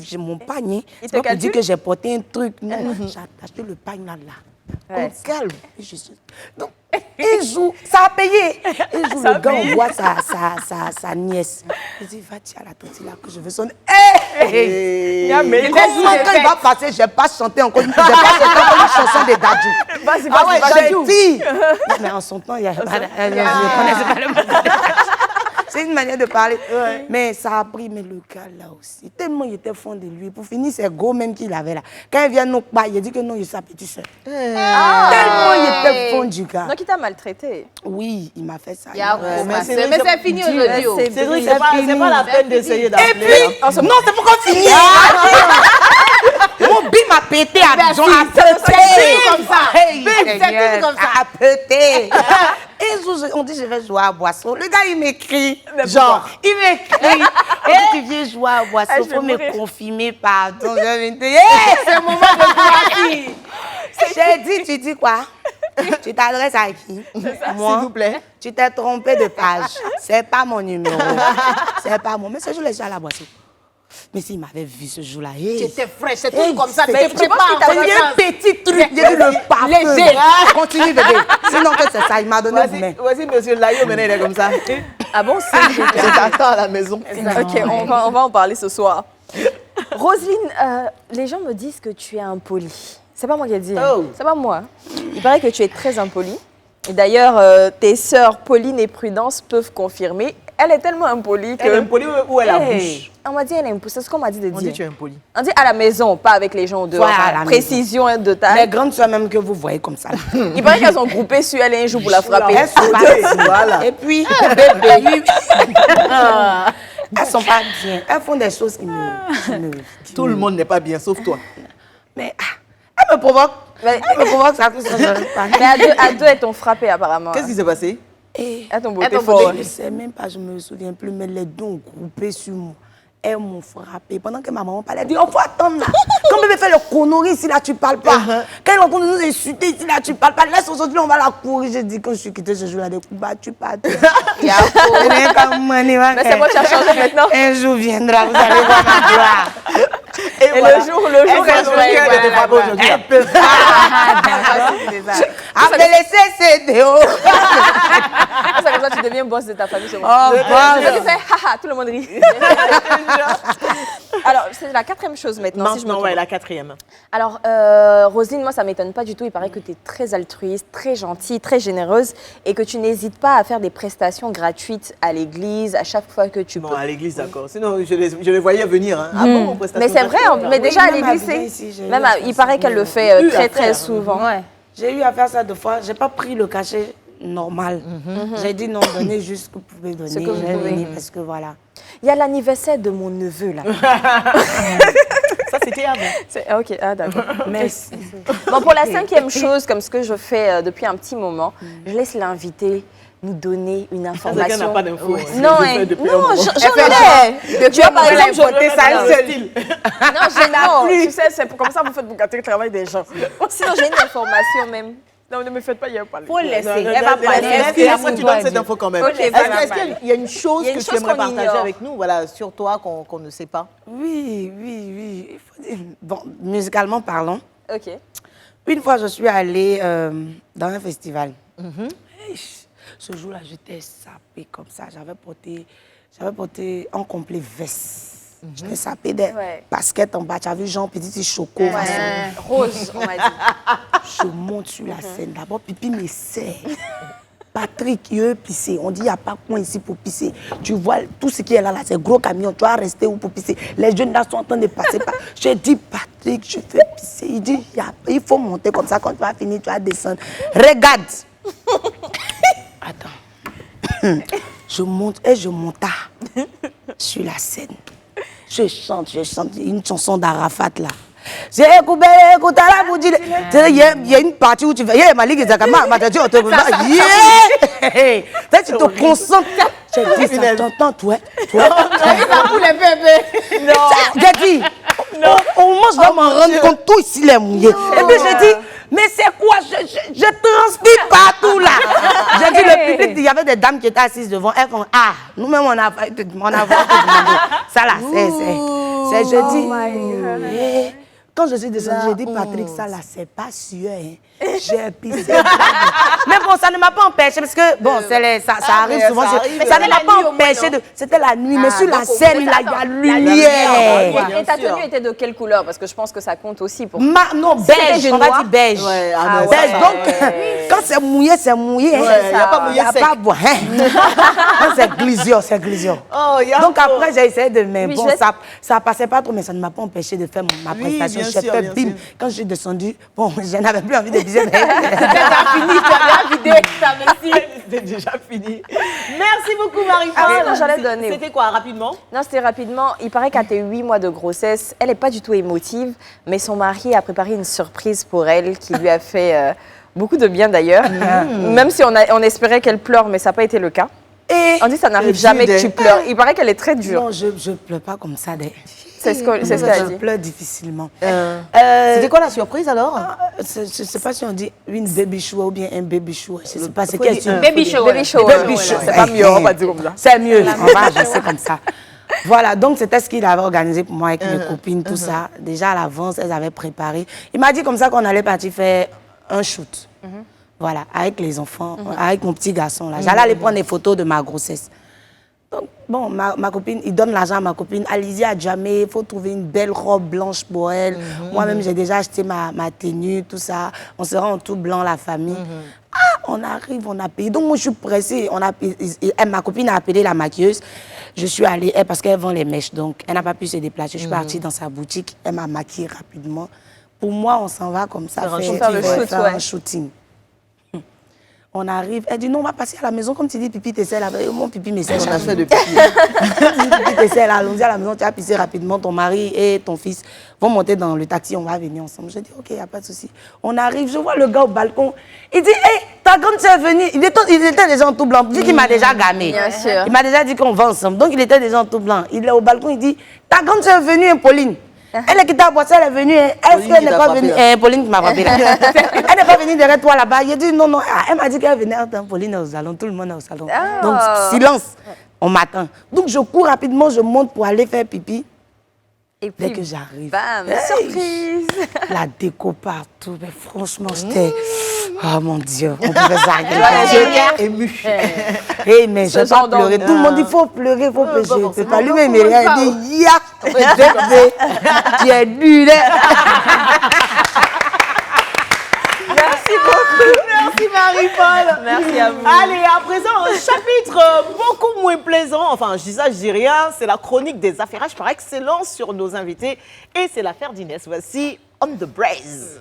j'ai mon panier. Il C'est te pas pour dire calcule? que j'ai porté un truc. Non, j'ai acheté le pagne là. Ouais. On calme. Et je suis... Donc, un jour, ça a payé. Un jour, le gars envoie sa nièce. Il dit, va-tu à la tortilla là que je veux sonner. Mais Comment quand il va passer, je n'ai pas chanté encore. Je n'ai pas chanté encore une chanson de Dadju. vas-y, Dadju. J'ai dit. Mais en son temps, il y a... je ne connaissais pas le mot. C'est une manière de parler. Mais ça a pris, mais le gars là aussi, tellement il était fond de lui. Pour finir, c'est Go même qu'il avait là. Quand il vient nous parler, il a dit que non, il s'appelle petit seul. Tellement il était fond du gars. Donc, il t'a maltraité. Oui, il m'a fait ça. Il y a Ouais, mais mais Cédric, c'est fini aujourd'hui. oh. Cédric, c'est pas la peine d'essayer Et d'appeler. puis, non, c'est pour qu'on finisse. Mon bim a pété à Abidjan, a pété. comme ça. Hey, Bim, c'est Seigneur, tout comme ça. a pété. Un jour, on dit je vais jouer à Boisseau. Le gars, il m'écrit. Genre, il m'écrit. On dit tu viens jouer à Boisseau, je il vais faut me mourir. confirmer, pardon. Je vais te dire, hey, c'est le moment de jouer. J'ai dit, tu dis quoi? Tu t'adresses à qui? Moi, S'il vous plaît. tu t'es trompé de page. C'est pas mon numéro. C'est pas moi. Mais ce jour, les gens à la Boisseau. Mais s'il m'avait vu ce jour-là, hey. J'étais fraîche, c'est tout comme ça. Tu Mais te prépares. il y a un petit truc, il y a eu le parfum. Léger. Continue, bébé. Sinon que c'est ça, il m'a donné vous Voici monsieur Layo, maintenant il est comme ça. Ah bon, Cédric? Je t'attends à la maison. Ok, on va en parler ce soir. Roselyne, les gens me disent que tu es impolie. C'est pas moi qui ai dit. Oh. C'est pas moi. Il paraît que tu es très impolie. Et d'ailleurs, tes sœurs Pauline et Prudence peuvent confirmer. Elle est tellement impolie que... Elle est impolie ou elle a Hey, bouche? on m'a dit elle est impolie. C'est ce qu'on m'a dit de On dit dire. tu es impoli. On dit à la maison, pas avec les gens dehors. Voilà, à la Précision de Les taille. grandes soeurs même que vous voyez comme ça. Là. Il paraît qu'elles ont groupé sur elle un jour pour la frapper. Elles sont pas Voilà. Et puis, bébé, elles sont pas bien. Elles font des choses qui me... Tout le monde n'est pas bien, sauf toi. Mais elles me provoquent. Mais- Elles me provoquent, ça fait ça. Mais à deux, elles t'ont frappé apparemment. Qu'est-ce qui s'est passé? Et Elles t'ont botté Elles t'ont fort. je ne sais même pas, je ne me souviens plus, mais les deux ont groupé sur moi. Elles m'ont frappé. Pendant que ma maman parlait, elle dit, oh, faut attendre là. Quand bébé fait le connerie ici, là, tu ne parles pas. Quand elle est en train de nous insulter ici, là, tu ne parles pas. Laisse aujourd'hui, on va la courir. J'ai dit, quand je suis quittée ce jour-là, des coups battus partout. Mais c'est moi qui a changé maintenant. Un jour viendra, vous allez voir ma gloire. Et voilà. le jour, Elle s'est jouée, elle était pas bonne aujourd'hui. Elle peut pas. Appelez CCDO. c'est comme ça que tu deviens boss de ta famille. Oh, boss. Tu fais haha, tout le monde rit. Alors, c'est la 4e chose maintenant, si je me trompe. ouais, la 4e. Alors, Roselyne, moi, ça ne m'étonne pas du tout. Il paraît que tu es très altruiste, très gentille, très généreuse et que tu n'hésites pas à faire des prestations gratuites à l'église à chaque fois que tu peux. Bon, à l'église, d'accord. Sinon, je les voyais venir. Hein. Ah bon, prestation Mais c'est vrai, gratuite, mais déjà à même à l'église, Abidjan ici, j'ai eu même à faire il ça. paraît qu'elle le fait J'ai eu à très, très faire. souvent. Ouais. J'ai eu à faire ça 2 fois. J'ai pas pris le cachet normal. J'ai dit non, donnez juste ce que vous pouvez donner. Ce que vous Je vais pouvez. venir parce que voilà. Il y a l'anniversaire de mon neveu, là. Ça, c'était avant. Ok, d'accord. Merci. Bon, pour la 5e chose, comme ce que je fais depuis un petit moment, je laisse l'invité nous donner une Quelqu'un information. n'a pas d'infos. Non, Je fais depuis un non, moment. j'en ai. Tu vois, par exemple, voté ça seule. Non, j'ai tu sais, c'est comme ça vous faites vous gâter le travail des gens. Sinon, j'ai une information même. Non, ne me faites pas, il n'y a pas. Faut laisser. Non, Elle va parler. et après, tu donnes cette info quand même. Ok, Est-ce voilà, qu'il y a une chose Il y a une que tu chose aimerais qu'on partager ignore. avec nous, voilà, sur toi, qu'on ne sait pas? Oui, oui, oui. Il faut dire- Bon, musicalement parlant, Ok. une fois je suis allée dans un festival. Et ce jour-là, j'étais sapée comme ça. J'avais porté un complet veste. J'étais sapée des Ouais. baskets en bas. Tu as vu Jean Petit Choco. Rose, on m'a dit. Je monte sur la scène. D'abord, Pipi me serre. Patrick, il veut pisser. On dit, il n'y a pas coin ici pour pisser. Tu vois, tout ce qui est là, c'est gros camion. Tu vas rester où pour pisser? Les jeunes là sont en train de passer par. Je dis, Patrick, je veux pisser. Il dit, il faut monter comme ça. Quand tu vas finir, tu vas descendre. Regarde. Attends. Je monte et je monte sur la scène. Je chante une chanson d'Arafat là. J'ai écouté la bougie. Il y a une partie où tu fais. Yeah, Malik Zakama, ma tête, on te yeah! Tu te concentres. Je dis ça, t'entends, toi? Ça coule un peu. J'ai dit, au moment où je dois m'en rendre compte, tout ici est mouillé. Et puis je dis, mais c'est quoi? Je transpire partout là. J'ai dit, le public, il y avait des dames qui étaient assises devant. Elles font, ah, nous-mêmes, on a te demandé. Ça là, c'est, je dis, eh. Quand je suis descendue, j'ai dit, Patrick, ça là, c'est pas sûr. Hein. J'ai pissé. Mais bon, ça ne m'a pas empêché parce que, bon, ça arrive souvent. Ça ne m'a pas empêché de. C'était la nuit, mais sur la scène, là, il y a lumière. Et ta tenue était de quelle couleur? Parce que je pense que ça compte aussi pour. Non, beige, on va dire beige. Ouais, Beige. Donc, quand c'est mouillé, c'est mouillé. Ouais, il n'y a pas mouillé Il n'y a sec. pas bois. Quand c'est glisio, c'est glisio. Oh, il y a Donc après, j'ai essayé de. Mais Oui, bon, je vais- ça passait pas trop, mais ça ne m'a pas empêché de faire ma Oui, prestation. bien J'ai sûr, fait bien bim. sûr. Quand je suis descendue, bon, je n'avais plus envie de biser. Mais... C'est déjà fini. Merci beaucoup, Marie-Paul. non, j'allais donner. C'était quoi, rapidement? Non, c'était rapidement. Il paraît qu'à tes 8 mois de grossesse, elle n'est pas du tout émotive, mais son mari a préparé une surprise pour elle qui lui a fait beaucoup de bien d'ailleurs. Même si on espérait qu'elle pleure, mais ça n'a pas été le cas. Et... On dit que ça n'arrive C'est jamais dur, que tu hein. pleures. Il paraît qu'elle est très dure. Non, je ne pleure pas comme ça. C'est ce qu'elle a Je dit. pleure difficilement. C'était quoi la surprise alors? Je ne sais pas si on dit une baby shower ou bien un baby shower. Je ne sais pas, c'est Faut quel dire un. Baby show. Baby shower. Baby shower. C'est pas mieux, on va dire comme ça. C'est mieux, on va rester comme ça. Voilà, donc c'était ce qu'il avait organisé pour moi avec mes copines, tout ça. Déjà à l'avance, elles avaient préparé. Il m'a dit comme ça qu'on allait partir faire un shoot. Voilà, avec les enfants, avec mon petit garçon là. J'allais aller prendre des photos de ma grossesse. Donc, bon, ma copine, il donne l'argent à ma copine. Allez-y à jamais, il faut trouver une belle robe blanche pour elle. Moi-même, j'ai déjà acheté ma tenue, tout ça. On sera en tout blanc, la famille. Ah, on arrive, on a payé. Donc, moi, je suis pressée. Ma copine a appelé la maquilleuse. Je suis allée, parce qu'elle vend les mèches. Donc, elle n'a pas pu se déplacer. Je suis partie dans sa boutique. Elle m'a maquillée rapidement. Pour moi, on s'en va comme ça. Faire un shooting. un shooting. On arrive, elle dit non, on va passer à la maison. Comme tu dis, pipi, t'essaies là. Mon pipi m'essaie. On a fait de pipi. Pipi, t'essaies là. Allons-y à la maison, tu vas pisser rapidement. Ton mari et ton fils vont monter dans le taxi, on va venir ensemble. Je dis, ok, il n'y a pas de souci. On arrive, je vois le gars au balcon. Il dit, hé, ta grande sœur est venue. Il était déjà en tout blanc. Vu qu'il m'a déjà gamé. Bien sûr. Il m'a déjà dit qu'on va ensemble. Donc, il était déjà en tout blanc. Il est au balcon, il dit, ta grande sœur est venue, hein, Pauline. Elle est quittée à Boissy, elle est venue. Est-ce Pauline qu'elle qui n'est t'a pas frappé, venue? là. Pauline qui m'a frappé là. Elle n'est pas venue derrière toi là-bas. Il a dit non, non. Ah, elle m'a dit qu'elle venait. Attends, Pauline est au salon, tout le monde est au salon. Donc, silence. On m'attend. Donc, je cours rapidement, je monte pour aller faire pipi. Et Dès puis, que j'arrive. bam, hey, surprise. La déco partout. Mais franchement, j'étais. Oh mon Dieu, on peut faire ça. J'étais émue. Hey, mais je vais pas genre pleurer. Tout le monde dit faut pleurer, faut pas pleurer. C'est pas forcément. lui-même, il a dit ya. Tu es nul. Merci Marie-Paul. Merci à vous. Allez, à présent, un chapitre beaucoup moins plaisant. Enfin, je dis ça, je dis rien. C'est la chronique des affairages par excellence sur nos invités. Et c'est l'affaire d'Inès. Voici On the Braise.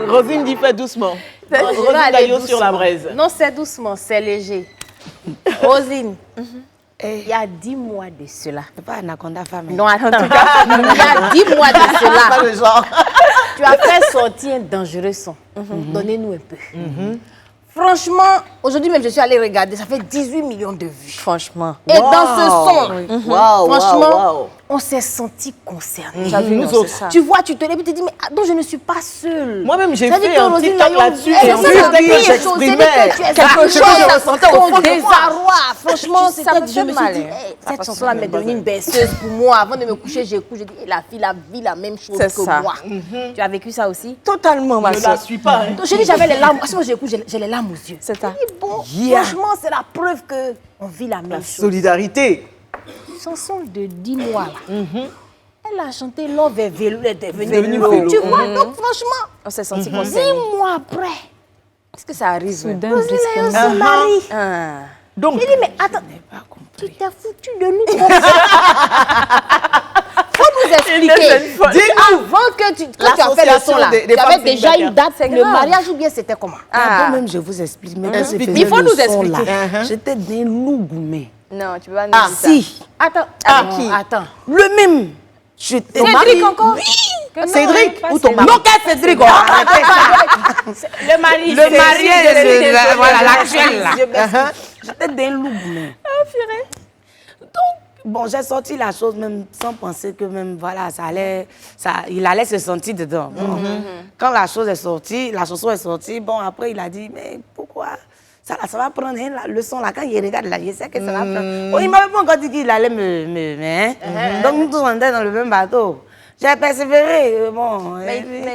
Rosine dit pas doucement. Rosine aller Daillot doucement. sur la braise. Non, c'est doucement, c'est léger. Rosine, il y a 10 mois de cela. C'est pas Anaconda femme. Non, attends. Il y a 10 mois de Pas cela. le genre. Tu as fait sortir un dangereux son. Donnez-nous un peu. Franchement, aujourd'hui même, je suis allée regarder. Ça fait 18 millions de vues. Franchement. Et dans ce son, Waouh, franchement, waouh. on s'est senti concernés. T'as vu, Nous non, autres. c'est ça. Tu vois, tu te lèves et tu te dis, mais donc je ne suis pas seule. Moi-même, j'ai Ça veut fait dire un que Rosine TikTok Daillot, là-dessus c'est et en ça, plus, la dès que pire chose, j'exprimais c'est que tu es quelque chose, je ressentais au fond de moi. désarroi. Franchement, Ça me je fait me suis mal, dit, hein. hey, cette chanson-là m'est devenue une berceuse pour moi. Avant de me coucher, j'écoute, j'ai dit, hey, la fille a vu la même chose C'est que ça. moi. Tu as vécu ça aussi? Totalement, ma Je la soeur. suis pas. Hein. Donc, j'ai dit, j'avais les larmes. À ce moment, j'écoute, j'ai les larmes aux yeux. C'est ça. J'ai dit, bon, franchement, c'est la preuve qu'on vit la même chose. Solidarité. Chanson de 10 mois, là. Elle a chanté Love est vélo, elle est devenue Devenue vélo. vélo. Tu vois, donc franchement, On s'est senti 10 concernés. mois après, Est-ce que ça arrive? Soudain, Rosine Daillot brusquement. se marie. Ah. Donc, J'ai dit, mais attends, tu t'es foutu de nous comme ça. Faut nous expliquer. Avant que tu, quand tu as fait le son là, L'association des tu avais femmes déjà célibataires. une date, C'est le grave. mariage ou bien c'était comment? Ah. Moi-même, je vous explique. Mais quand je faisais Il faut le nous son expliquer. là, j'étais des lougoumés. Non, tu peux pas nous Ah, dire ça. si. Attends, Avec non, qui? attends. Le même. J'étais Cédric encore? Cédric ou ton Non, quel Cédric, oh, arrêtez ça. Le mari. Le marié Cédric, de voilà, Cédric, l'actuel là. J'étais d'un lougoumé. Donc, bon, j'ai sorti la chose même sans penser que même, voilà, il allait se sentir dedans. Bon, quand la chose est sortie, la chanson est sortie, bon, après, il a dit, mais pourquoi ça va prendre hein, la leçon là, quand il regarde là, je sais que ça va prendre. Oh, il m'avait pas encore dit qu'il allait hein. Donc, nous tous, on était dans le même bateau. J'ai persévéré, bon.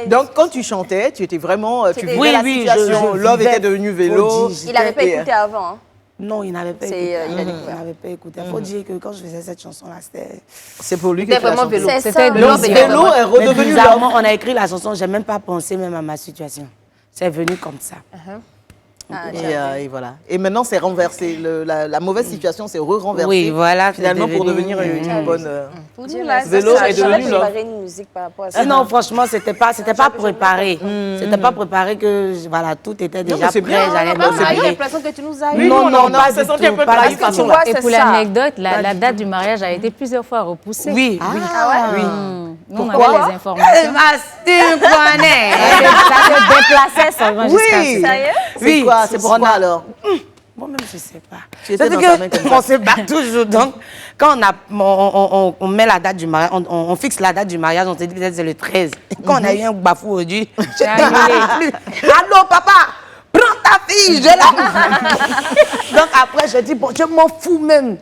Donc, quand tu chantais, tu étais vraiment. Tu C'était- vivais la Oui, oui, situation. je Love vivais. était devenu vélo. Faut dire, Il n'avait pas Et, écouté avant. Hein. Non, il n'avait pas C'est, écouté. il a découvert. Il n'avait pas écouté. Il faut dire que quand je faisais cette chanson-là, c'était... C'est pour lui que C'était tu as vraiment chanté. vélo. C'est C'était ça. de Donc, Love vélo est Mais redevenu bizarrement, Love. on a écrit la chanson, j'ai même pas pensé même à ma situation. C'est venu comme ça. Ah, Et voilà. Et maintenant, c'est renversé. La mauvaise situation s'est renversée. Oui, voilà, Finalement, c'est pour devenu- devenir une bonne. Pour dire, là, Vélo ça, est je savais devenu Love. préparer une musique par rapport à ça. Non, franchement, c'était pas préparé. C'était pas préparé que, voilà, tout était déjà mais c'est prêt, bien, j'allais non, On c'est a eu m'habiller. l'impression que tu nous as Oui, eu. Non, non, pas ça du sentait un tout, peu pas trahi du par tout. son- vois, Et c'est pour ça. l'anecdote, la date du mariage a été plusieurs fois repoussée. Oui, oui. Oui. Nous, on Pourquoi? avait les informations. Tu connais. Ça se déplaçait seulement jusqu'à Oui. ça. Sérieux? C'est Oui, quoi? C'est pourquoi? pourquoi alors? Moi-même, je ne sais pas. Tu étais C'est dans sa main comme ça. qu'on se bat toujours. Donc, quand on met la date du mariage, on fixe la date du mariage, on se dit peut-être c'est le 13. Quand on a eu un bafou aujourd'hui, je annulé. Allô, papa, prends ta fille, je la. Donc après, je dis, bon, je m'en fous même.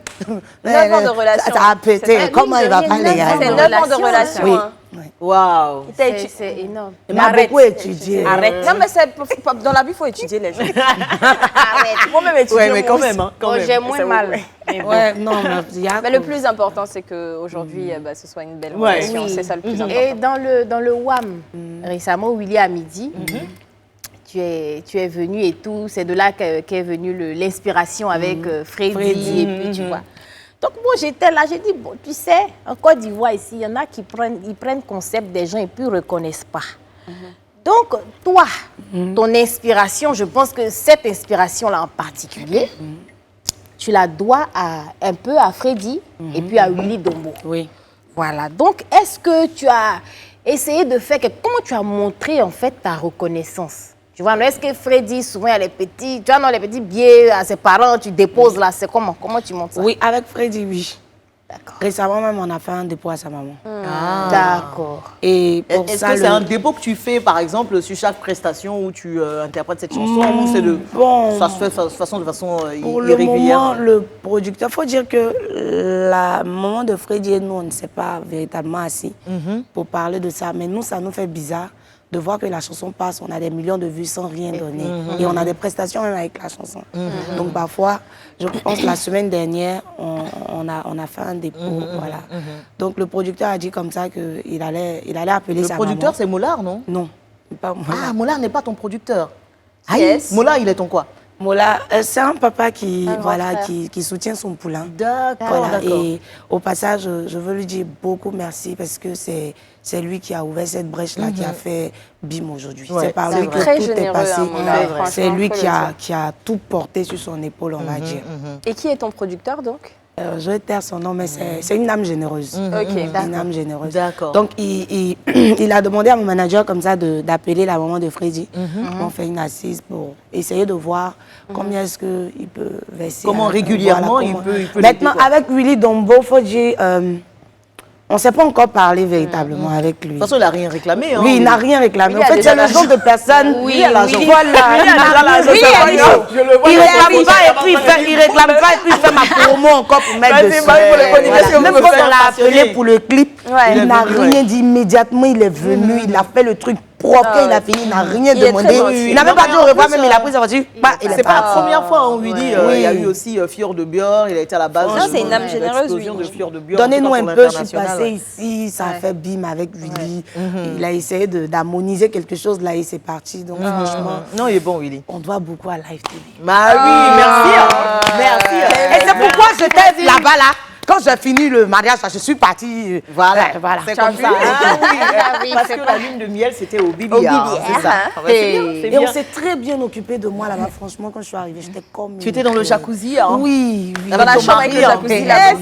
9 ans de relation. Ça a pété. C'est- Comment il va pas les gars? C'est 9 ans de relation. Oui. hein. Waouh. C'est énorme. Il m'a beaucoup étudié. Arrête. Non, mais dans la vie, il faut étudier les gens. Arrête. Moi-même étudier. Ouais, mais moi quand aussi. même, hein, quand Bon, même. j'ai moins mal. Ouais, non, mais il y a. Mais le plus important, c'est qu'aujourd'hui, ce soit une belle Ouais. relation. Oui. C'est ça le plus important. Et dans le WAM, récemment, où il est à midi, tu es venu et tout. C'est de là qu'est venue l'inspiration avec Freddy. Et puis, tu vois. Donc, moi, j'étais là, j'ai dit, bon, tu sais, en Côte d'Ivoire, ici, il y en a qui prennent concept des gens et puis ne reconnaissent pas. Donc, toi, ton inspiration, je pense que cette inspiration-là en particulier, tu la dois un peu à Freddy et puis à Willy Dombo. Oui. Voilà. Donc, est-ce que tu as essayé de faire comment tu as montré en fait ta reconnaissance? Tu vois, est-ce que Freddy, souvent, il y a les petits, tu vois, non, les petits billets à ses parents, tu déposes là, c'est comment tu montres ça? Oui, avec Freddy, oui. Récemment même, on a fait un dépôt à sa maman. Ah. D'accord. Et pour Est-ce ça, que c'est un dépôt que tu fais, par exemple, sur chaque prestation où tu interprètes cette chanson ou c'est ça se fait de façon pour le irrégulière? moment, le producteur, il faut dire que la maman de Freddy et nous, on ne s'est pas véritablement assis pour parler de ça. Mais nous, ça nous fait bizarre de voir que la chanson passe, on a des millions de vues sans rien donner. Et on a des prestations même avec la chanson. Donc parfois, je pense la semaine dernière, on a fait un dépôt. Voilà. Donc le producteur a dit comme ça qu'il allait appeler sa Le producteur, maman. c'est Mollard, non? Non, pas moi. Ah, Mollard n'est pas ton producteur. Ah, Yes. Mollard, il est ton quoi? Mola, c'est un papa qui, Un grand frère. qui soutient son poulain. D'accord, Voilà, d'accord. et au passage, je veux lui dire beaucoup merci parce que c'est lui qui a ouvert cette brèche-là, qui a fait BIM aujourd'hui. Ouais, c'est par c'est lui vrai. que Très tout généreux, est passé. hein, Mola, franchement, C'est lui faut le qui a tout porté sur son épaule, on va dire. Et qui est ton producteur donc? Je vais taire son nom, mais c'est une âme généreuse. Ok, Une d'accord. âme généreuse. D'accord. Donc, il a demandé à mon manager comme ça d'appeler la maman de Freddy. On fait une assise pour essayer de voir combien est-ce qu'il peut verser. Comment régulièrement il peut Maintenant, l'aider, quoi. avec Willy Dombo, faut dire, on ne s'est pas encore parlé véritablement avec lui. De toute façon, il n'a rien réclamé. Hein, Oui, il n'a rien réclamé. Willy En a fait, déjà c'est le genre de personne. Oui, à l'argent. Voilà. Willy a déjà l'argent. Willy c'est a pas dit, grave. Je le vois, il je le réclame vois. pas et puis il réclame pas et puis il fait ma promo encore pour mettre Vas-y, dessus. vas-y, pour les communications, Même vous me quand faites on l'a appelé passionner. pour le clip, Ouais. il n'a Il est venu, rien dit immédiatement. Il est venu, il a fait le truc propre. Quand il a fini, il n'a rien Il est demandé. très gentil. Il n'a même pas dit au revoir, même il a pris sa voiture. Bah, il C'est est pas la parti. première fois, on lui dit. Il y a eu aussi Fior de Bior, il a été à la base. Non, c'est une âme généreuse, L'explosion oui. de Fior de Bior. Donnez-nous en un tout cas, peu, pour je suis l'international, passée ouais. ici, ça a fait bim avec Willy. Il a essayé d'harmoniser quelque chose là et c'est parti. Donc franchement, Non, il est bon, Willy. on doit beaucoup à Live TV. Bah oui, merci. hein. Merci. Et c'est pourquoi j'étais là-bas là. Quand j'ai fini le mariage, je suis partie. Voilà, voilà. c'est comme ça. Parce que la lune de miel, c'était au Bibi. C'est ça. Ah ouais, c'est bien, c'est Et bien. on s'est très bien occupé de moi là-bas. Franchement, quand je suis arrivée, j'étais comme. Tu étais dans le jacuzzi, hein? Oui, oui. Dans la chambre avec le jacuzzi là.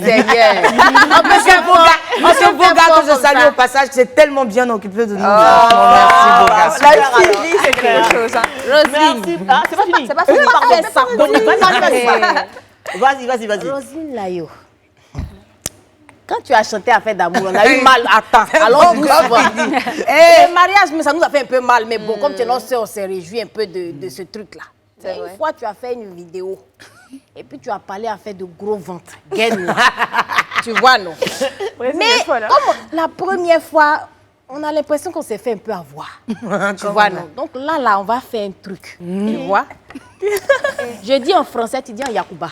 Monsieur Boga, que je salue au passage, c'est tellement bien occupé de nous. Merci, Boga. La fille, c'est quelque chose. Hein. Merci. Ah, c'est pas fini. C'est pas fini. Pardon, pardon. Vas-y. Roselyne Layo. Quand tu as chanté à Fête d'amour, on a eu mal à temps. Alors doucement. Le mariage, mais ça nous a fait un peu mal. Mais bon, comme tu es notre soeur, on s'est réjoui un peu de ce truc-là. C'est Mais vrai. une fois, tu as fait une vidéo. Et puis, tu as parlé à faire de gros ventre. Gaine. Tu vois, non? Mais comme la première fois, on a l'impression qu'on s'est fait un peu avoir. Tu vois, non? Donc là, on va faire un truc. Tu vois? Je dis en français, tu dis en Yakuba.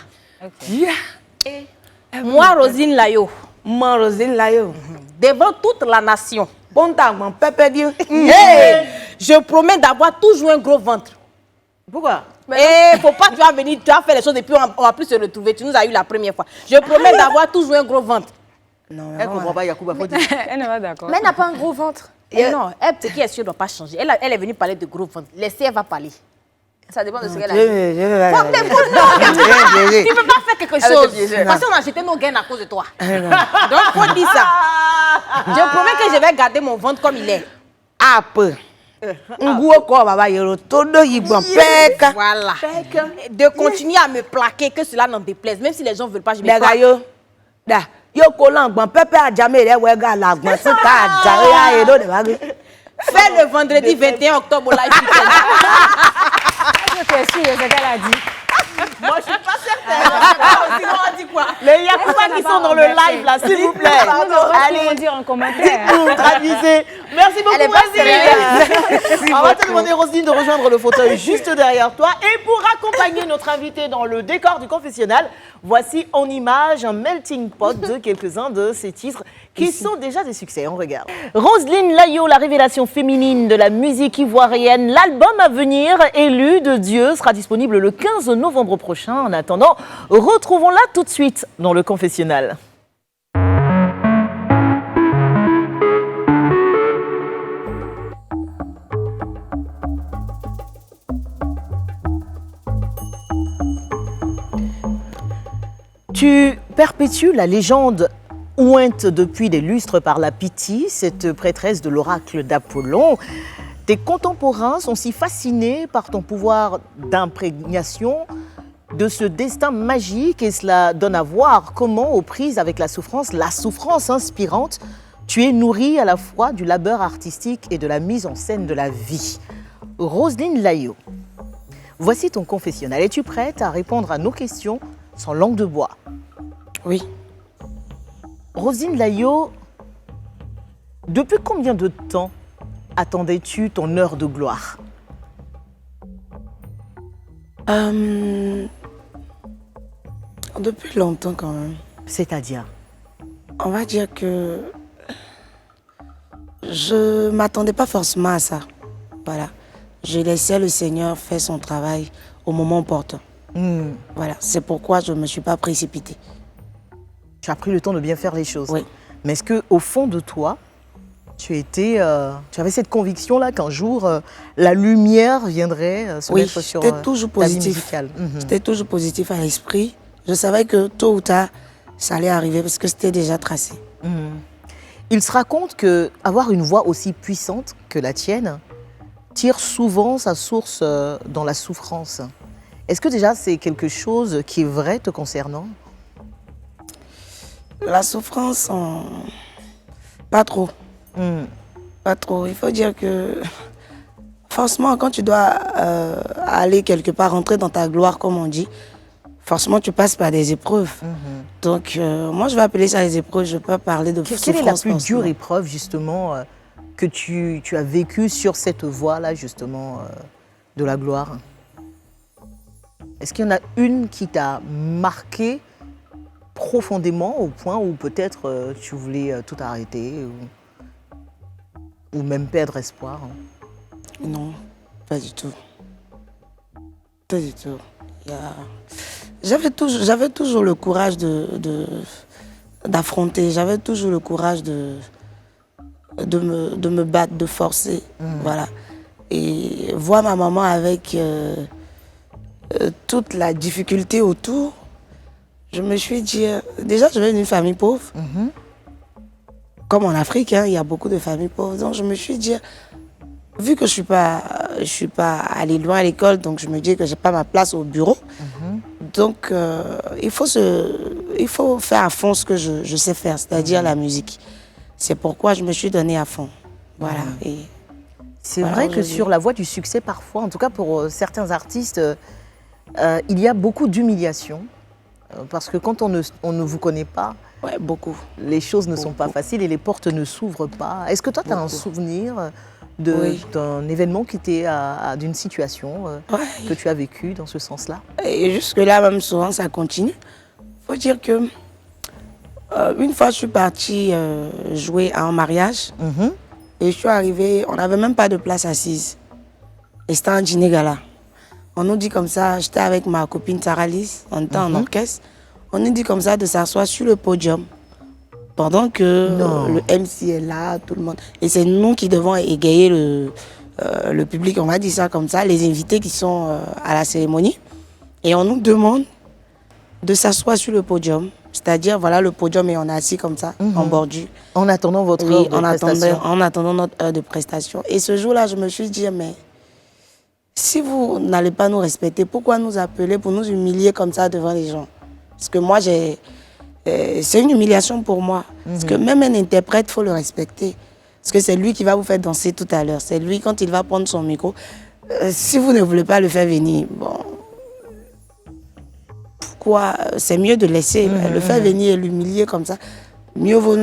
Moi, Roselyne Layo, Moi, Rosine Layo. devant toute la nation, Bon temps, mon pépé Dieu. hey, je promets d'avoir toujours un gros ventre. Pourquoi? Et faut pas que tu vas venir, tu vas faire les choses et puis on va plus se retrouver. Tu nous as eu la première fois. Je promets d'avoir toujours un gros ventre. Non, Elle comprend pas, Yacouba, faut dire. Elle n'est pas d'accord. Mais elle n'a pas un gros ventre. Et non, elle, ce qui est sûr, ne doit pas changer. Elle est venue parler de gros ventre. Laissez, elle va parler. Ça dépend de ce qu'elle a Je dit. vais. Oh, mais bon, non, tu ne peux pas faire quelque Avec chose. le pied. Parce qu'on a jeté nos gains à cause de toi. Donc, faut dire ça. Je promets que je vais garder mon ventre comme il est. Ape. Nguo ko baba yero todo yigbon peka. Voilà. De continuer à me plaquer, que cela n'en déplaise. Même si les gens ne veulent pas, je me Daga plaque. yo. Da. Yo ko langbon pepe ajame re wega lagbon si ka ajare ya edo de bagi. Fais le vendredi 21 octobre au live. Je suis sûre de ce qu'elle a dit. Moi, je suis pas certaine. Sinon, on dit quoi? Les Yacouba qui sont dans le live, là, s'il vous plaît. Allez, dire en commentaire. Dites-nous, traduisez. Merci beaucoup, Elle est pas Roselyne. On va te demander, Roselyne, de rejoindre le fauteuil juste derrière toi. Et pour accompagner notre invité dans le décor du confessionnal, voici en image un melting pot de quelques-uns de ces titres qui sont déjà des succès. On regarde. Roselyne Layo, la révélation féminine de la musique ivoirienne. L'album à venir, Élu de Dieu, sera disponible le 15 novembre prochain. En attendant, retrouvons-la tout de suite dans le confessionnal. Tu perpétues la légende ointe depuis des lustres par la Pythie, cette prêtresse de l'oracle d'Apollon. Tes contemporains sont si fascinés par ton pouvoir d'imprégnation de ce destin magique et cela donne à voir comment, aux prises avec la souffrance inspirante, tu es nourrie à la fois du labeur artistique et de la mise en scène de la vie. Roselyne Layo, voici ton confessionnal. Es-tu prête à répondre à nos questions sans langue de bois? Oui. Roselyne Layo, depuis combien de temps attendais-tu ton heure de gloire? Depuis longtemps quand même. C'est-à-dire? On va dire que je ne m'attendais pas forcément à ça. Voilà. Je laissais le Seigneur faire son travail au moment opportun. Voilà. C'est pourquoi je ne me suis pas précipitée. Tu as pris le temps de bien faire les choses. Oui. Mais est-ce qu'au fond de toi, tu avais cette conviction-là qu'un jour, la lumière viendrait se mettre sur j'étais toujours ta vie positif. musicale? J'étais toujours positif à l'esprit. Je savais que tôt ou tard, ça allait arriver parce que c'était déjà tracé. Il se raconte qu'avoir une voix aussi puissante que la tienne tire souvent sa source dans la souffrance. Est-ce que déjà c'est quelque chose qui est vrai te concernant? La souffrance, pas trop. Pas trop. Il faut dire que, forcément, quand tu dois aller quelque part, rentrer dans ta gloire, comme on dit, forcément, tu passes par des épreuves. Donc, moi, je vais appeler ça les épreuves. Je ne peux pas parler de souffrance. Quelle est la plus forcément. dure épreuve, justement, que tu as vécue sur cette voie-là, justement, de la gloire? Est-ce qu'il y en a une qui t'a marqué profondément au point où peut-être tu voulais tout arrêter ou même perdre espoir? Non, pas du tout. Pas du tout. J'avais toujours le courage d'affronter. J'avais toujours le courage de me battre, de forcer. Voilà. Et voir ma maman avec toute la difficulté autour, je me suis dit, déjà je viens d'une famille pauvre. Comme en Afrique, il y a beaucoup de familles pauvres. Donc je me suis dit, vu que je suis pas allée loin à l'école, donc je me dis que j'ai pas ma place au bureau. Donc il faut faire à fond ce que je sais faire, c'est-à-dire la musique. C'est pourquoi je me suis donnée à fond. Voilà. Et c'est voilà, vrai que aujourd'hui. sur la voie du succès, parfois, en tout cas pour certains artistes, il y a beaucoup d'humiliation. Parce que quand on ne vous connaît pas, ouais, beaucoup. les choses ne sont pas faciles et les portes ne s'ouvrent pas. Est-ce que toi, tu as un souvenir d'un événement qui était d'une situation que tu as vécue dans ce sens-là? Et jusque-là, même souvent, ça continue. Il faut dire que une fois, je suis partie jouer à un mariage. Et je suis arrivée, on n'avait même pas de place assise. Et c'était un dîner gala. On nous dit comme ça, j'étais avec ma copine Sarah Lise, on était en orchestre. On nous dit comme ça de s'asseoir sur le podium. Pendant que le MC est là, tout le monde. Et c'est nous qui devons égayer le public, on va dire ça comme ça, les invités qui sont à la cérémonie. Et on nous demande de s'asseoir sur le podium. C'est-à-dire, voilà le podium et on est assis comme ça, en bordure. En attendant votre heure de prestation. En attendant notre heure de prestation. Et ce jour-là, je me suis dit, mais si vous n'allez pas nous respecter, pourquoi nous appeler pour nous humilier comme ça devant les gens? Parce que moi, c'est une humiliation pour moi. Parce que même un interprète, il faut le respecter. Parce que c'est lui qui va vous faire danser tout à l'heure. C'est lui, quand il va prendre son micro. Si vous ne voulez pas le faire venir, bon, pourquoi? C'est mieux de laisser le faire venir et l'humilier comme ça. Mieux vaut,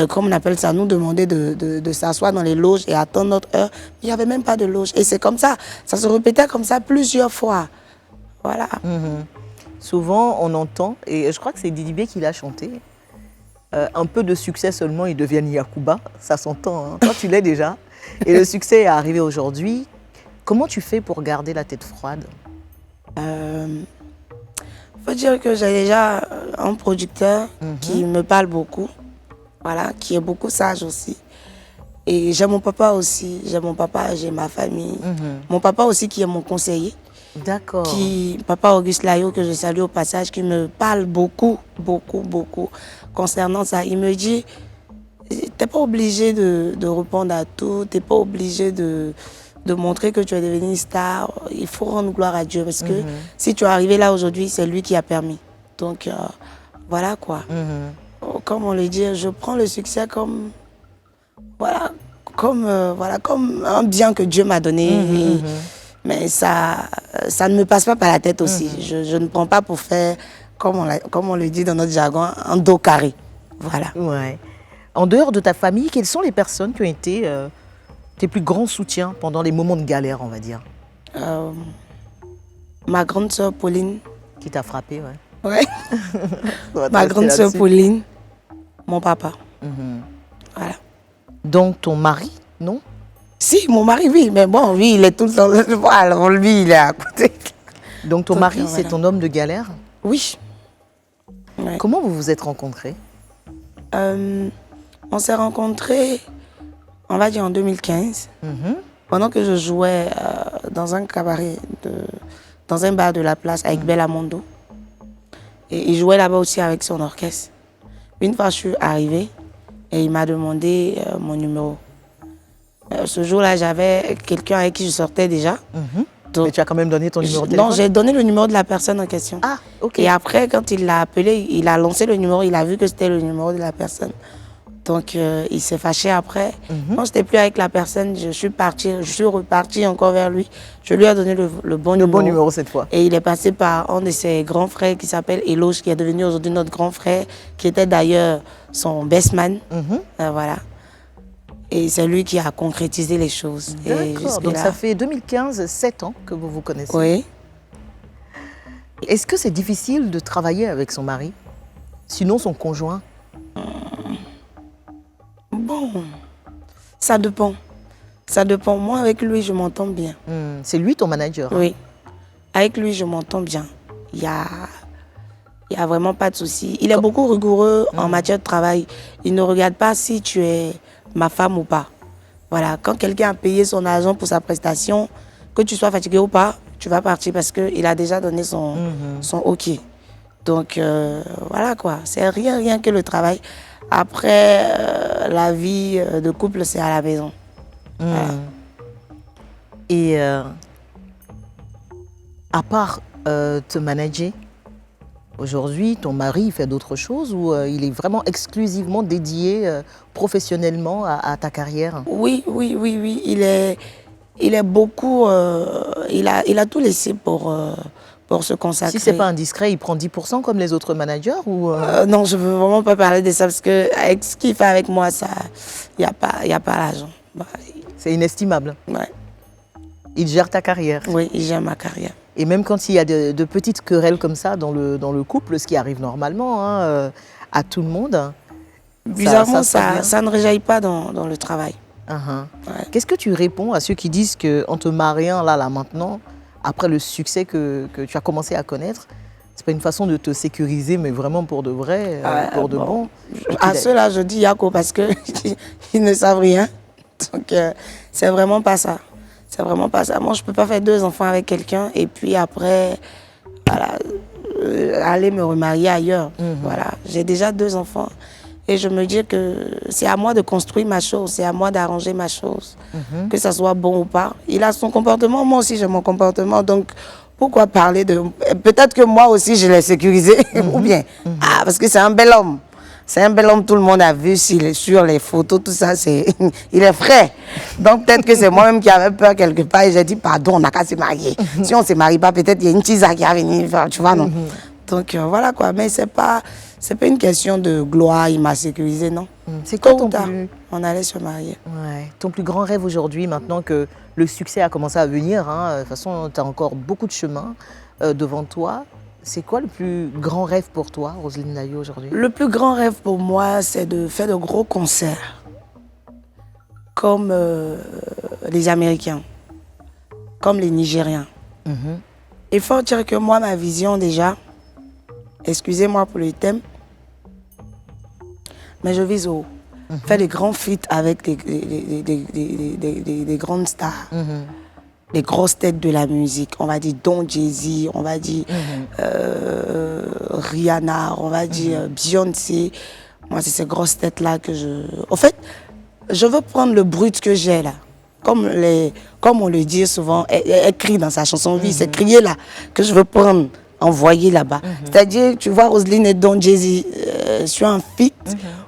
comme on appelle ça, nous demander de s'asseoir dans les loges et attendre notre heure. Il n'y avait même pas de loge. Et c'est comme ça. Ça se répétait comme ça plusieurs fois. Voilà. Souvent, on entend, et je crois que c'est Didi B qui l'a chanté, un peu de succès seulement, ils deviennent Yakuba. Ça s'entend, hein. Toi, tu l'es déjà. Et le succès est arrivé aujourd'hui. Comment tu fais pour garder la tête froide? Faut dire que j'ai déjà un producteur qui me parle beaucoup, voilà, qui est beaucoup sage aussi. Et j'ai mon papa aussi, j'ai mon papa, j'ai ma famille. Mon papa aussi qui est mon conseiller. D'accord. Papa Auguste Layo, que je salue au passage, qui me parle beaucoup concernant ça. Il me dit, t'es pas obligé de répondre à tout, t'es pas obligé de de montrer que tu es devenu une star. Il faut rendre gloire à Dieu parce que si tu es arrivé là aujourd'hui, c'est lui qui a permis. Donc, voilà quoi. Comme on le dit, je prends le succès comme, comme un bien que Dieu m'a donné. Mais ça ne me passe pas par la tête aussi. Je ne prends pas pour faire, comme on le dit dans notre jargon, un dos carré. Voilà. Ouais. En dehors de ta famille, quelles sont les personnes qui ont été tes plus grands soutiens pendant les moments de galère, on va dire? Ma grande sœur Pauline. Qui t'a frappé, ouais. Ouais. On va te Ma rester grande sœur là-dessus. Pauline. Mon papa. Voilà. Donc ton mari, non? Si, mon mari, oui. Mais bon, lui, il est tout le temps... Alors, lui, il est à côté. Donc ton Donc, mari, voilà. c'est ton homme de galère? Oui. Ouais. Comment vous vous êtes rencontrés? On s'est rencontrés, on va dire en 2015, pendant que je jouais dans un cabaret, dans un bar de la place avec Bella Mondo. Et il jouait là-bas aussi avec son orchestre. Une fois, je suis arrivée et il m'a demandé mon numéro. Ce jour-là, j'avais quelqu'un avec qui je sortais déjà. Donc, Mais tu as quand même donné ton numéro de téléphone? non, j'ai donné le numéro de la personne en question. Ah, ok. Et après, quand il l'a appelé, il a lancé le numéro, il a vu que c'était le numéro de la personne. Donc, il s'est fâché après. Quand je n'étais plus avec la personne, je suis repartie encore vers lui. Je lui ai donné le bon Le numéro. bon numéro cette fois. Et il est passé par un de ses grands frères qui s'appelle Eloge, qui est devenu aujourd'hui notre grand frère, qui était d'ailleurs son best man. Voilà. Et c'est lui qui a concrétisé les choses. Et D'accord. Donc jusque-là- ça fait 2015, 7 ans que vous vous connaissez. Oui. Est-ce que c'est difficile de travailler avec son mari? Sinon son conjoint? Bon, ça dépend. Ça dépend. Moi, avec lui, je m'entends bien. C'est lui ton manager? Hein? Oui. Avec lui, je m'entends bien. Il y a vraiment pas de souci. Il est beaucoup rigoureux en matière de travail. Il ne regarde pas si tu es ma femme ou pas. Voilà. Quand quelqu'un a payé son argent pour sa prestation, que tu sois fatigué ou pas, tu vas partir parce qu'il a déjà donné son OK. Donc, voilà quoi. C'est rien que le travail. Après, la vie de couple, c'est à la maison. Voilà. Et à part te manager, aujourd'hui, ton mari il fait d'autres choses ou il est vraiment exclusivement dédié professionnellement à ta carrière? Oui. Il est beaucoup. Il a tout laissé pour se consacrer. Si c'est pas indiscret, il prend 10% comme les autres managers ou non, je veux vraiment pas parler de ça parce que avec ce qu'il fait avec moi, ça, y a pas l'argent. Bah, c'est inestimable? ouais. Il gère ta carrière? Oui, il gère ma carrière. Et même quand il y a de petites querelles comme ça dans le couple, ce qui arrive normalement hein, à tout le monde, Bizarrement, se passe bien. ça ne réjaillit pas dans le travail. Ouais. Qu'est-ce que tu réponds à ceux qui disent qu'en te mariant là maintenant, après le succès que tu as commencé à connaître, c'est pas une façon de te sécuriser, mais vraiment pour de vrai, pour de bon? À ceux-là, je dis Yako parce que ils ne savent rien. Donc, c'est vraiment pas ça. C'est vraiment pas ça. Moi, je peux pas faire 2 enfants avec quelqu'un et puis après, voilà, aller me remarier ailleurs. Voilà. J'ai déjà 2 enfants et je me dis que c'est à moi de construire ma chose, c'est à moi d'arranger ma chose, que ça soit bon ou pas. Il a son comportement, moi aussi j'ai mon comportement, donc pourquoi parler de... Peut-être que moi aussi je l'ai sécurisé, ou bien, parce que c'est un bel homme. C'est un bel homme, tout le monde a vu sur les photos, tout ça, il est frais. Donc peut-être que c'est moi-même qui avais peur quelque part et j'ai dit, pardon, on n'a qu'à se marier. Si on ne se marie pas, peut-être il y a une tisa qui va venir, tu vois, non. Donc voilà quoi, mais c'est pas une question de gloire, il m'a sécurisé, non. C'est quoi Tôt ton ou tard, plus... on allait se marier. Ouais. Ton plus grand rêve aujourd'hui, maintenant que le succès a commencé à venir, hein, de toute façon, tu as encore beaucoup de chemin devant toi. C'est quoi le plus grand rêve pour toi, Roselyne Nayo, aujourd'hui? Le plus grand rêve pour moi, c'est de faire de gros concerts, comme les Américains, comme les Nigériens. Il faut dire que moi, ma vision déjà, excusez-moi pour le thème, mais je vise haut. Faire des grands feats avec des grandes stars. Les grosses têtes de la musique, on va dire Don Jay-Z, on va dire Rihanna, on va dire Beyoncé. Moi, c'est ces grosses têtes-là que je... En fait, je veux prendre le brut que j'ai là, comme on le dit souvent, elle crie dans sa chanson. Oui, c'est crier là que je veux prendre, envoyer là-bas. C'est-à-dire, tu vois, Roselyne et Don Jay-Z sur un feat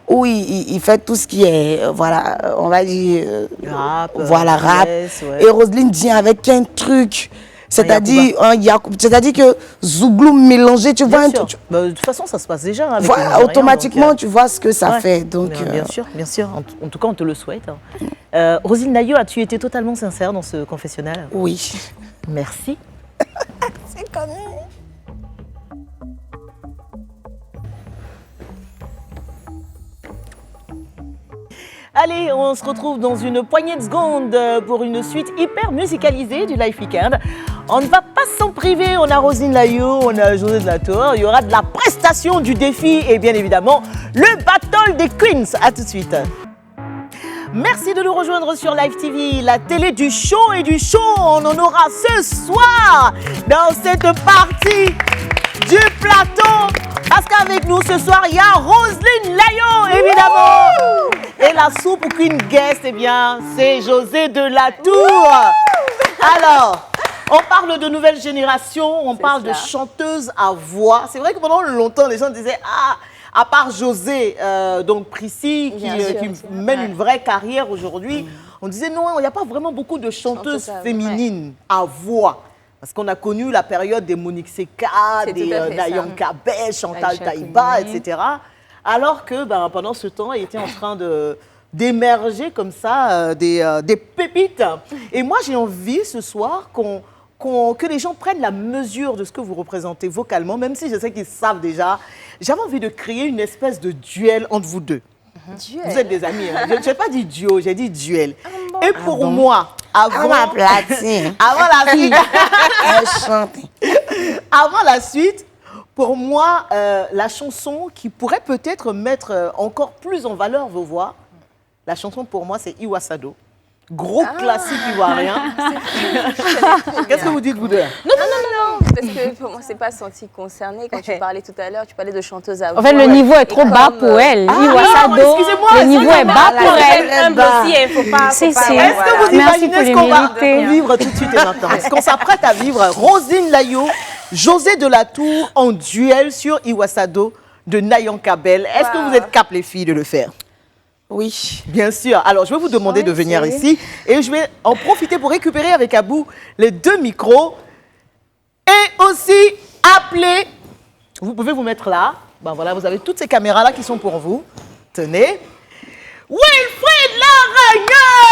où il fait tout ce qui est, voilà, on va dire, Rap, voilà, rap. yes, ouais. Et Roselyne vient avec un truc. C'est-à-dire que Zouglou mélangé, tu vois. Bien sûr. Bah, de toute façon, ça se passe déjà. Avec Voilà, le Nigérian, automatiquement, donc, tu vois ce que ça ouais. fait. Donc, Bien sûr, bien sûr. En tout cas, on te le souhaite. Roselyne Nayo, as-tu été totalement sincère dans ce confessionnal? oui. Merci. C'est comme... Allez, on se retrouve dans une poignée de secondes pour une suite hyper musicalisée du Life Weekend. On ne va pas s'en priver, on a Roselyne Nayo, on a José de la Tour, il y aura de la prestation, du défi et bien évidemment le Battle des Queens. À tout de suite. Merci de nous rejoindre sur Live TV, la télé du show et du show. On en aura ce soir dans cette partie du plateau. Parce qu'avec nous ce soir, il y a Roselyne Nayo, évidemment. Et la soupe Queen Guest, eh bien, c'est José de la Tour. Alors, on parle de nouvelle génération, on parle de chanteuse à voix. C'est vrai que pendant longtemps, les gens disaient, ah, à part José, donc Prissy, qui mène une vraie carrière aujourd'hui, on disait non, il n'y a pas vraiment beaucoup de chanteuses féminines à voix. Parce qu'on a connu la période des Monique Seka, des Nayan Kabel, Chantal Taïba, etc. Alors que pendant ce temps, elle était en train d'émerger comme ça des pépites. Et moi, j'ai envie ce soir que les gens prennent la mesure de ce que vous représentez vocalement, même si je sais qu'ils savent déjà. J'avais envie de créer une espèce de duel entre vous deux. Duel. Vous êtes des amis. Hein. Je n'ai pas dit duo, j'ai dit duel. Et pour moi, avant ma platine. Avant la suite, Elle chante. avant la suite, pour moi, la chanson qui pourrait peut-être mettre encore plus en valeur vos voix, la chanson pour moi, c'est Iwasado. Gros classique ivoirien. Qu'est-ce que vous dites, vous deux? Non, parce que pour moi, c'est pas senti concerné. Quand tu parlais tout à l'heure, tu parlais de chanteuse à voix. En fait, le niveau est trop bas pour elle. Iwasado, excusez-moi, le niveau est bas pour elle. humble aussi, il faut pas. Si, si. Est-ce que vous Merci imaginez pour ce qu'on va l'humilité. vivre tout de suite et maintenant? Est-ce qu'on s'apprête à vivre Roselyne Nayo, José de la Tour en duel sur Iwasado de Nayan Kabel? Est-ce que vous êtes cap, les filles, de le faire? Oui. Bien sûr. Alors, je vais vous demander de venir ici et je vais en profiter pour récupérer avec Abou les deux micros et aussi appeler. Vous pouvez vous mettre là. Ben voilà, vous avez toutes ces caméras-là qui sont pour vous. Tenez. Wilfried Laraigneux!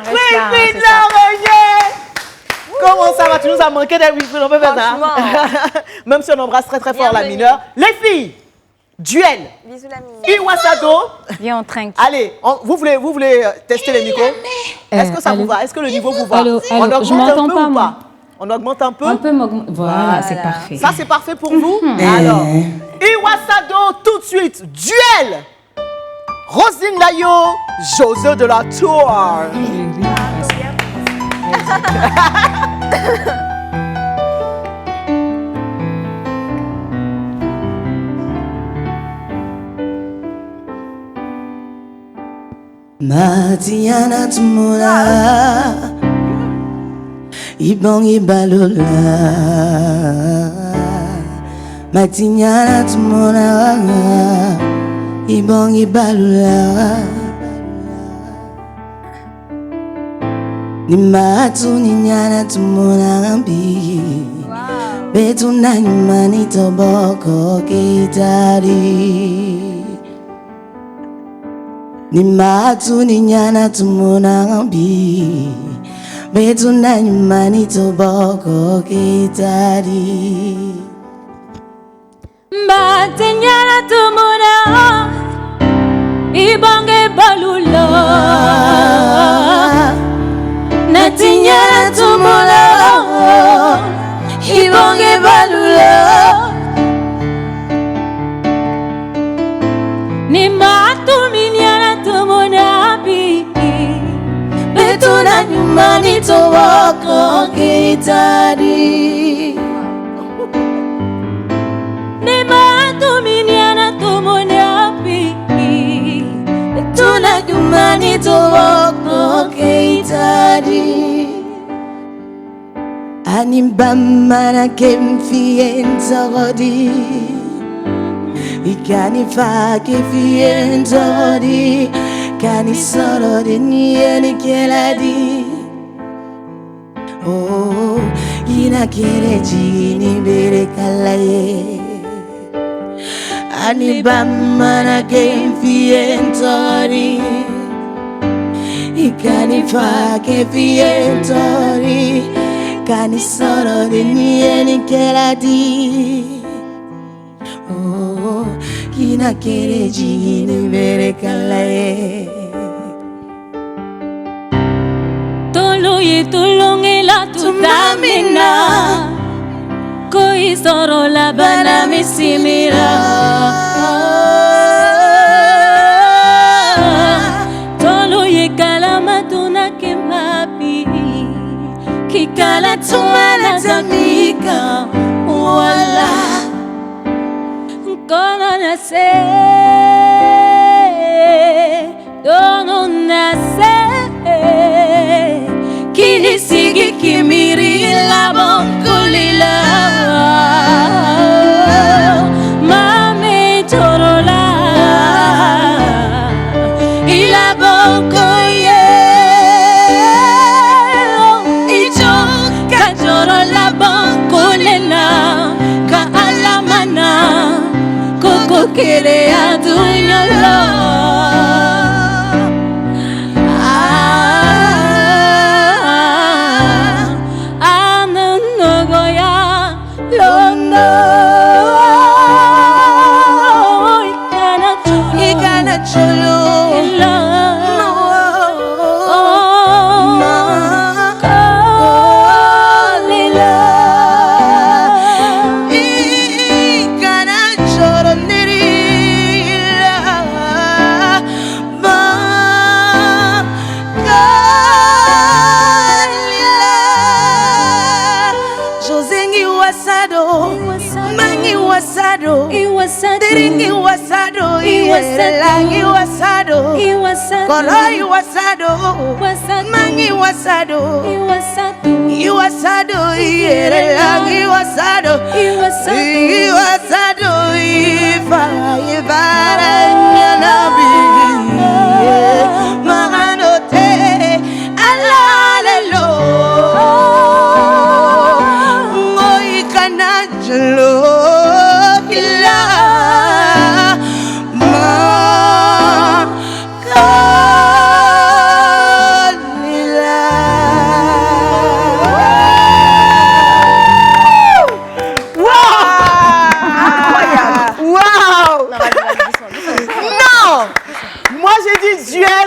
Wilfried Laraigneux! Comment ça va? Tu nous as manqué d'être Wilfried, on peut faire ça. Même si on embrasse très très fort la mineure. Les filles! Duel. Bisous la mine. Iwasado. Viens, on trinque. Allez, vous voulez tester les micros? Est-ce que ça vous va? Est-ce que le niveau vous va? Allô, On augmente je un m'entends peu pas, ou moi. pas? On augmente un peu? Un peu m'augmenter. Voilà, c'est parfait. Ça, c'est parfait pour vous? Alors, Iwasado, tout de suite, duel. Roselyne Nayo, José de la Tour. Matiana tumula Ibongi balula Matiana tumula Ibongi balula Ni matu ni nyana tumula mbi Betu na nyumani toboko kitari Ni matu ni nyana tumona ngambi Betu na nyumani toboko kitari Matinyana tumuna Ibonge balula Natinyana tumuna Ibonge balula Ni matu minyana tumuna biki Betu na nyumani toboko kitari Ni matu minyana tumuna biki Betu na nyumani nyumbani tuwoko keitadi Animbamana kemfie nzorodi Ikanifa kefie nzorodi Kanisorodi nieni keladi Oh, ina kereji ni bere kalaye Anibamana kemfie nzorodi Ikanifa kefie nzorodi Kanisorodi nieni keladi Oh, ina kereji ni bere kalaye Toloye tolongela tutamina Koi soro la bana misimira Toloye kalama tunake mapi Kikala tumana tamika Wala Kono nase Dono nase Kilisigi kimiri la bonkulila Mame torola Ila bonkoye Ijo kajorola bonkulena Ka alamana Koko kere adunyolo Diringi wasado, Iwelangi wasado, Kolo iwasado, Mangi wasado, Iwasado, Iwelangi wasado, Iwasado, Ivara nyanabi, Mahanote, alalelo, Moikanajlo.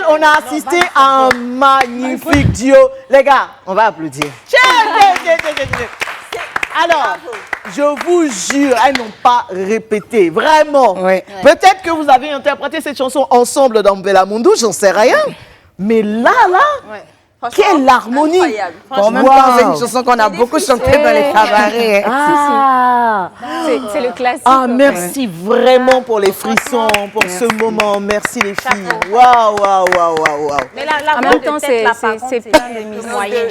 On a assisté à un magnifique duo. Les gars, on va applaudir. Alors, je vous jure, elles n'ont pas répété, vraiment. Oui. Peut-être que vous avez interprété cette chanson ensemble dans Bellamundo, j'en sais rien. Mais là, quelle harmonie. En même temps, c'est une chanson qu'on a beaucoup chantée dans les cabarets. Ah, c'est le classique. Ah, merci vraiment pour les frissons, pour ce moment. Merci les filles. Waouh, waouh, waouh, waouh, waouh. Mais la En voix même de temps, tête, là, par contre, c'est plein de moyen.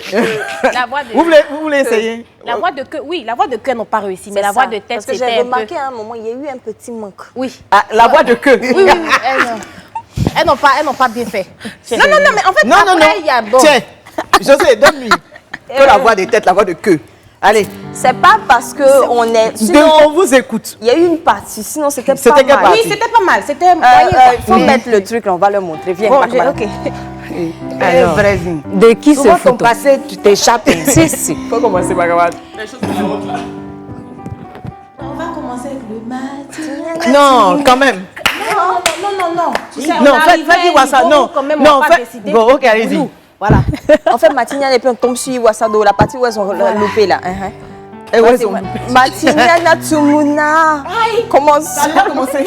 La voix de Vous voulez essayer? La voix de queue, oui, la voix de queue n'ont pas réussi, mais la voix de tête, parce que c'était j'ai un peu... remarqué à un moment, il y a eu un petit manque. Oui. Ah, la voix de queue. Oui, oui, elles n'ont pas bien fait. Non, mais en fait, Non, après, il y a bon. Tiens, José, donne-lui. Que la voix de tête, la voix de queue. Allez. C'est pas parce que on est. On vous écoute. Il y a eu une partie, sinon c'était pas C'était quelle mal. partie? Oui, c'était pas mal. C'était Il faut mettre le truc, là, on va le montrer. Viens, Bon, Bakmala. ok. Alors, Brésil. De qui ce Souvent, ton photo? passé, tu t'échappes. Si, si. Faut commencer, ma camarade. On va commencer avec le matin. Non, quand même. Non. Tu sais, Non, on faites arrivait, voir ça. ils Non, vont quand même, non, on va pas faites. décider. Bon, ok, allez-y. Nous, Voilà. En fait, Matignane et puis on tombe sur Iwasado, la partie où elles ont loupé là. Et ouais, ils ont- Matignane Tsumuna. Comment ça va commencer?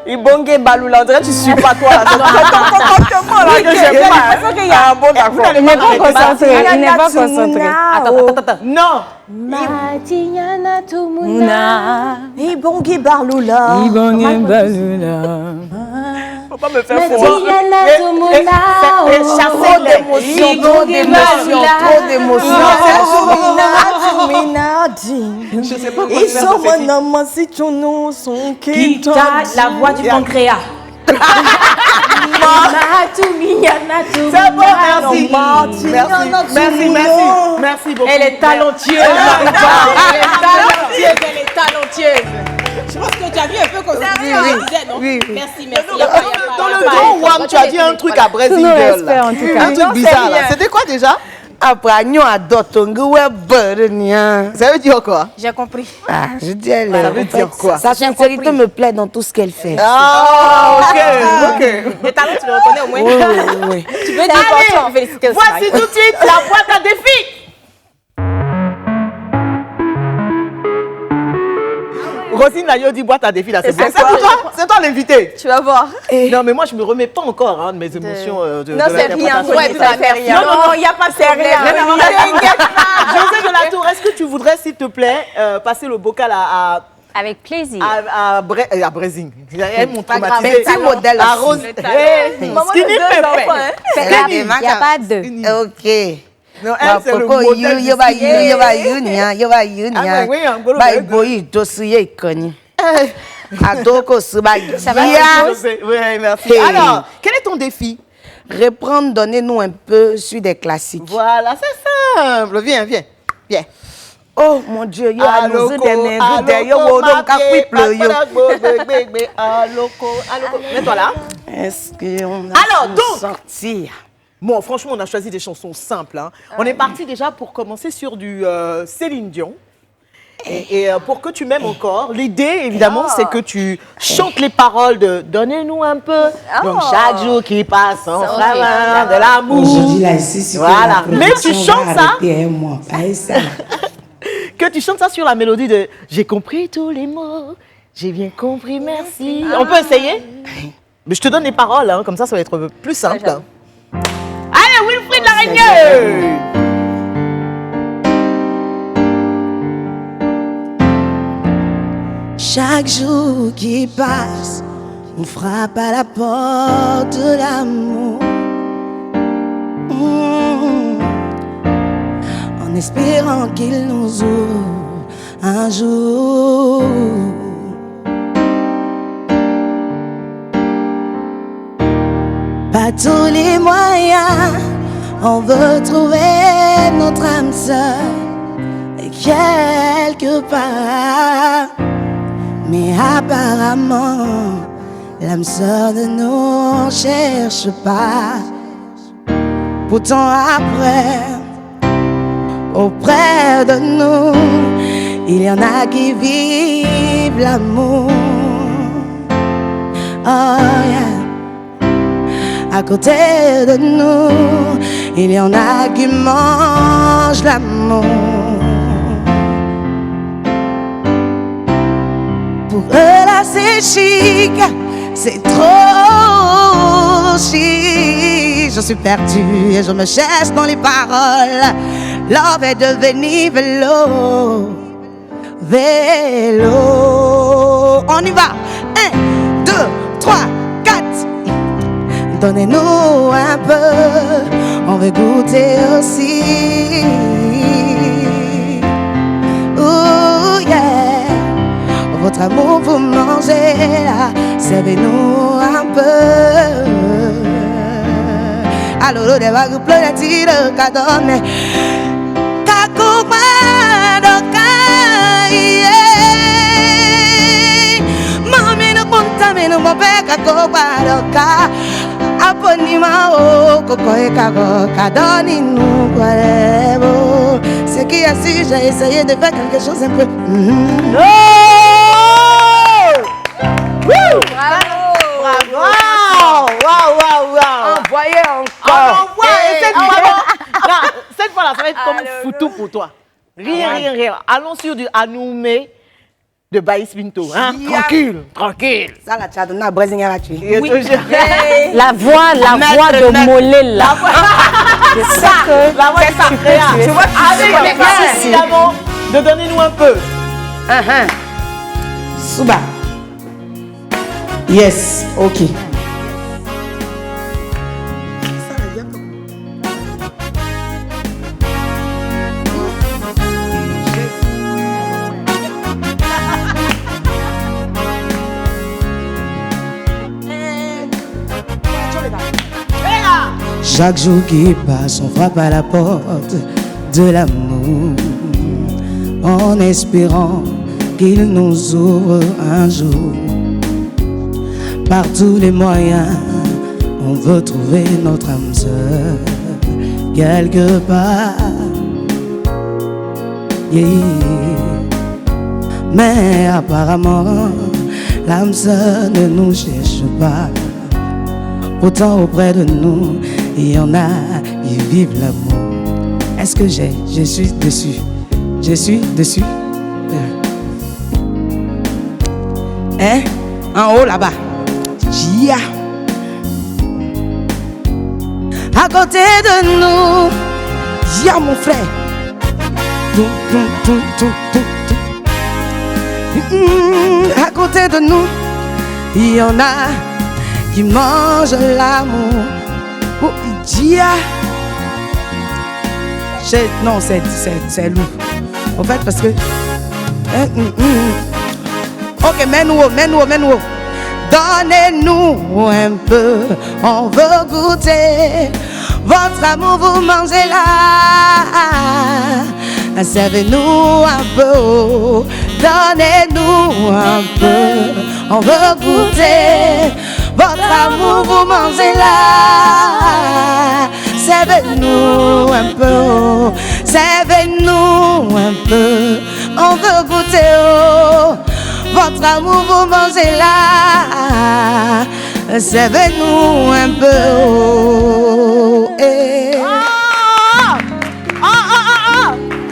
Ibonge Balula, on dirait que tu suis pas toi là. C'est ton comportement là que j'aime pas. C'est qu'il y a un bon d'accord. Il n'est pas concentré. Il n'est pas concentré. Attends. Non. Matignana Tumuna. Ibonge Balula. Faut pas me faire Mais fondre. Diana Tumuna, Trop d'émotions, trop d'émotions, trop d'émotions. Je sais pas quoi faire de cette fille. La voix du pancréas. C'est bon, merci. Merci beaucoup. Elle est talentueuse. Elle est talentueuse. Je pense que tu as vu un peu comme ça. Oui. Merci. Dans le grand Wam, tu as dit un truc à Brésil Girl. respect, en tout cas. Un truc bizarre là. C'était quoi déjà? Après, nous adorons Ça veut dire quoi? J'ai compris. Ah, je dis, elle Ça veut dire quoi? Sa sincérité me plaît dans tout ce qu'elle fait. Ah, ok. Les talents, tu le reconnais au moins. Oui. Tu peux dire pourquoi féliciter aussi. Voici tout de suite la boîte à défis. Rosine Layo dit boîte à défi là, c'est bien. C'est pour toi? C'est toi l'invité? Tu vas voir. Non, mais moi je me remets pas encore hein, de mes émotions. Non, c'est rien. Ouais, ça fait rien. Non, il n'y a pas de rien. José de la Tour, est-ce que tu voudrais, s'il te plaît, passer le bocal Avec plaisir. à Brésil? Elle m'ont Mais traumatisé. petit modèle À aussi. Rose. Maman Skinny de deux Pépé. enfants, hein. Il n'y a pas deux. Ok. Non, elle, c'est le modèle du Yoba style. Adoko Subaï. Je sais. Oui, merci. Hey. Alors, quel est ton défi? Reprendre, donnez-nous un peu sur des classiques. Voilà, c'est simple. Viens. Oh mon Dieu, yo Aloko, anuzu dene gude yo aloko, wodo ka mabe, kwiple yo. bébé, aloko. Mets-toi là. Est-ce qu'on a Alors, pu donc. sortir? Bon, franchement, on a choisi des chansons simples. Hein. On est parti déjà pour commencer sur du Céline Dion. Et pour que tu m'aimes encore, l'idée, évidemment, c'est que tu chantes les paroles de « Donnez-nous un peu ». Donc, chaque jour qui passe, on fera de l'amour. Aujourd'hui, là, ici, c'est Voilà. Mais tu chantes ça. Un mois, pas ça. Que tu chantes ça sur la mélodie de « J'ai compris tous les mots, j'ai bien compris, merci ». On peut essayer? Mais je te donne les paroles, hein, comme ça va être plus simple. Hein. Allez, Wilfried Laraigneux! Chaque jour qui passe, on frappe à la porte de l'amour. En espérant qu'il nous ouvre un jour. Pas tous les moyens, on veut trouver notre âme sœur quelque part. Mais apparemment, l'âme sœur de nous cherche pas. Pourtant après, auprès de nous, il y en a qui vivent l'amour. Oh yeah. À côté de nous, il y en a qui mangent l'amour. Pour eux là c'est chic, c'est trop chic. Je suis perdue et je me cherche dans les paroles. Love est devenu vélo, vélo. On y va, 1, 2, 3, 4. Donnez-nous un peu, on veut goûter aussi. Oh yeah. Votre amour vous mangez là, servez-nous un peu. Alors les vagues pleurent de cadonne, mami no contame no mo peka kobaroka. Aponima o kokoe kago kadoni nous guarebo. C'est qui a su, j'ai essayé de faire quelque chose un peu. Wow. Envoyez encore. Cette fois-là, ça va être comme foutu pour toi. Rien. Allons sur du Anoumé de Baïs Pinto. Hein? Tranquille. Ça là, tu as donné à Brésil à tuer. Oui. La voix de Mollet là. C'est ça que La voix est sacrée. Tu vois, Avec les gars, évidemment, de donner-nous un peu. Suba. Yes, ok. Chaque jour qui passe, on frappe à la porte de l'amour, en espérant qu'il nous ouvre un jour. Par tous les moyens, on veut trouver notre âme sœur quelque part. Yeah. Mais apparemment, l'âme sœur ne nous cherche pas. Pourtant auprès de nous, il y en a, ils vivent l'amour. Est-ce que je suis dessus? Je suis dessus. Hein? En haut là-bas. Gia. À côté de nous, Gia mon frère. À côté de nous, il y en a qui mangent l'amour. Oh, Gia. Non, c'est loup. En fait, parce que. Ok, mets-nous. Donnez-nous un peu, on veut goûter. Votre amour, vous mangez là. Servez-nous un peu, donnez-nous un peu, on veut goûter. Votre amour, vous mangez là. Servez-nous un peu, servez-nous un peu, on veut goûter. Oh. Votre amour, vous mangez là. Servez-nous un peu. Oh. Eh.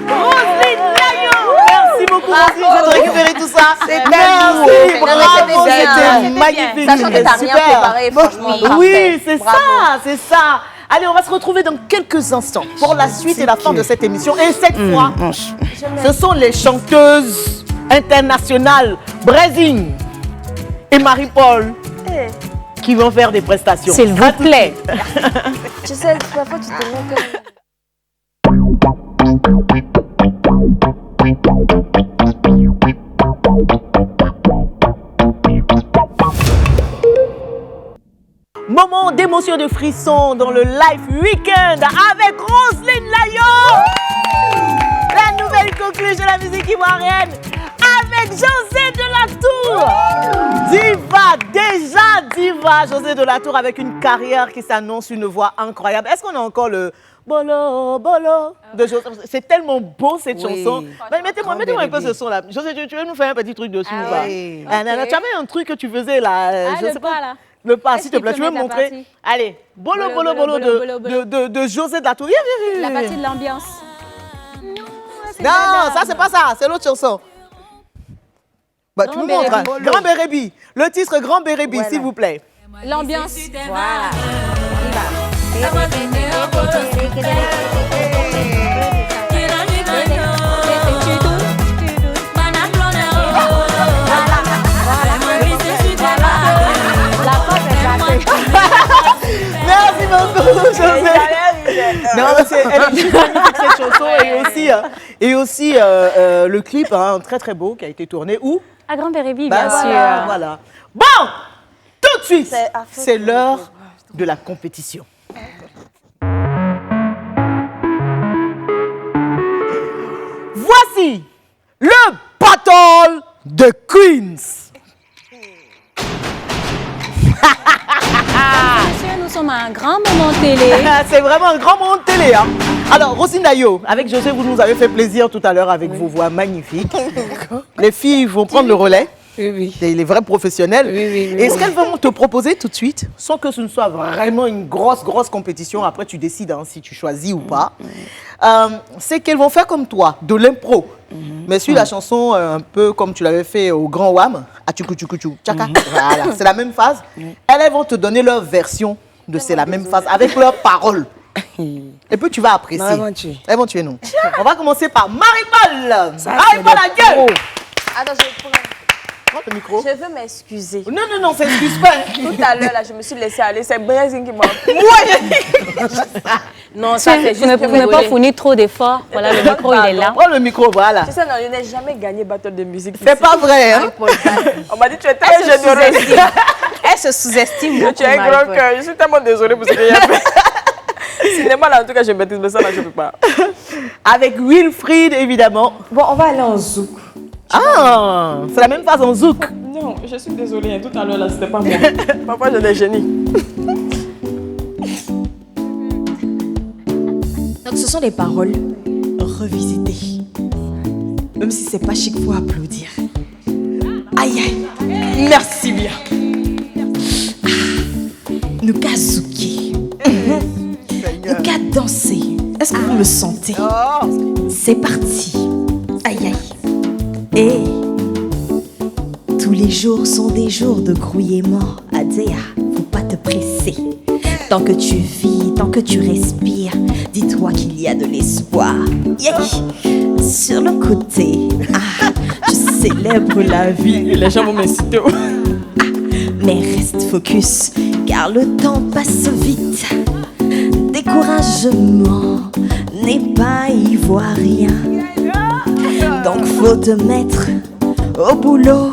Roselyne Layo. Merci beaucoup, Roselyne, je vais te récupérer tout ça. C'était Merci, beau. bravo, C'était c'était bien. magnifique. Sachant que t'as rien Super. préparé, franchement. Oui, parfait. c'est Bravo. ça, c'est ça. Allez, on va se retrouver dans quelques instants pour la suite et la fin de cette émission. Et cette fois, ce sont les chanteuses internationales Brésil et Marie-Paul qui vont faire des prestations. S'il vous plaît. Tu sais, parfois tu te mets comme... Moment d'émotion, de frisson dans le live week-end avec Roselyne Layo, la nouvelle coqueluche de la musique ivoirienne, avec José Delatour, diva, déjà diva, José Delatour avec une carrière qui s'annonce, une voix incroyable. Est-ce qu'on a encore le bolo, bolo de José? C'est tellement beau cette chanson. Mais mettez-moi un peu ce son là. José, tu veux nous faire un petit truc dessus ou pas? oui. Tu avais un truc que tu faisais là. je sais pas. là. Le pas, s'il te Est-ce plaît, qu'il tu veux peut me mettre la montrer? partie? Allez, bolo, Bolo, bolo, bolo, bolo bolo, bolo. de José Delatour. Viens. La partie de l'ambiance. Non, ça, c'est pas ça, c'est l'autre chanson. Bah, tu Grand me montres. Bérébi. Grand Bérébi. Le titre Grand Bérébi, Voilà. s'il vous plaît. L'ambiance. Voilà. Merci beaucoup, José. Non, elle est juste magnifique cette chanson et aussi le clip très très beau qui a été tourné où? À Grand Bérébi, Bah, bien voilà, sûr. voilà. Bon, tout de suite, C'est à fait c'est l'heure de la compétition. Voici le battle de Queens. Monsieur, nous sommes à un grand moment télé. C'est vraiment un grand moment de télé. Hein. Alors, Roselyne Layo, avec José, vous nous avez fait plaisir tout à l'heure avec vos voix magnifiques. Les filles vont prendre le relais. Oui. Les vrais professionnels. Oui. Et ce qu'elles vont te proposer tout de suite, sans que ce ne soit vraiment une grosse compétition, après tu décides si tu choisis ou pas, c'est qu'elles vont faire comme toi, de l'impro. Mais sur la chanson, un peu comme tu l'avais fait au Grand Wham, Atchoukou Tchaka. Voilà, c'est la même phase. Elles vont te donner leur version de c'est la même phase, avec leurs paroles. Et puis tu vas apprécier. Non, elles vont tuer. Elles vont tuer nous. On va commencer par Marie-Paul. Marie-Paul, c'est la gueule. Attends, Prends le micro. je veux m'excuser. Non, c'est excuse pas. Tout à l'heure, là, je me suis laissée aller. C'est Brésil qui m'a... Non, ça, c'est Vous juste ne pour pouvez pas rigoler. fournir trop d'efforts. Voilà, le micro, il est là. Prends le micro, voilà. Tu sais, non, je n'ai jamais gagné Battle de musique. C'est pas vrai, hein? On m'a dit tu es très généreuse. Elle se sous-estime beaucoup. Tu as un grand cœur. Je suis tellement désolée pour ce que j'ai fait. cinéma, là, en tout cas, je maîtrise, mais ça, là, je ne peux pas. Avec Wilfried, évidemment. Bon, on va aller en zouk. Ah, c'est la même phase en zouk. Non, je suis désolée, tout à l'heure, là, c'était pas moi. Parfois, j'ai des génies. Donc, ce sont des paroles revisitées. Même si c'est pas chic, faut applaudir. Aïe, aïe. Merci bien. Nous qu'à zouker. Nous qu'à danser. Est-ce que vous le sentez? C'est parti. Aïe, aïe. Et tous les jours sont des jours de grouillement. Adéa, faut pas te presser. Tant que tu vis, tant que tu respires, dis-toi qu'il y a de l'espoir. Yeah. Sur le côté, je célèbre la vie. Les gens vont m'inciter. Mais reste focus, car le temps passe vite. Découragement n'est pas ivoirien. Donc faut te mettre au boulot.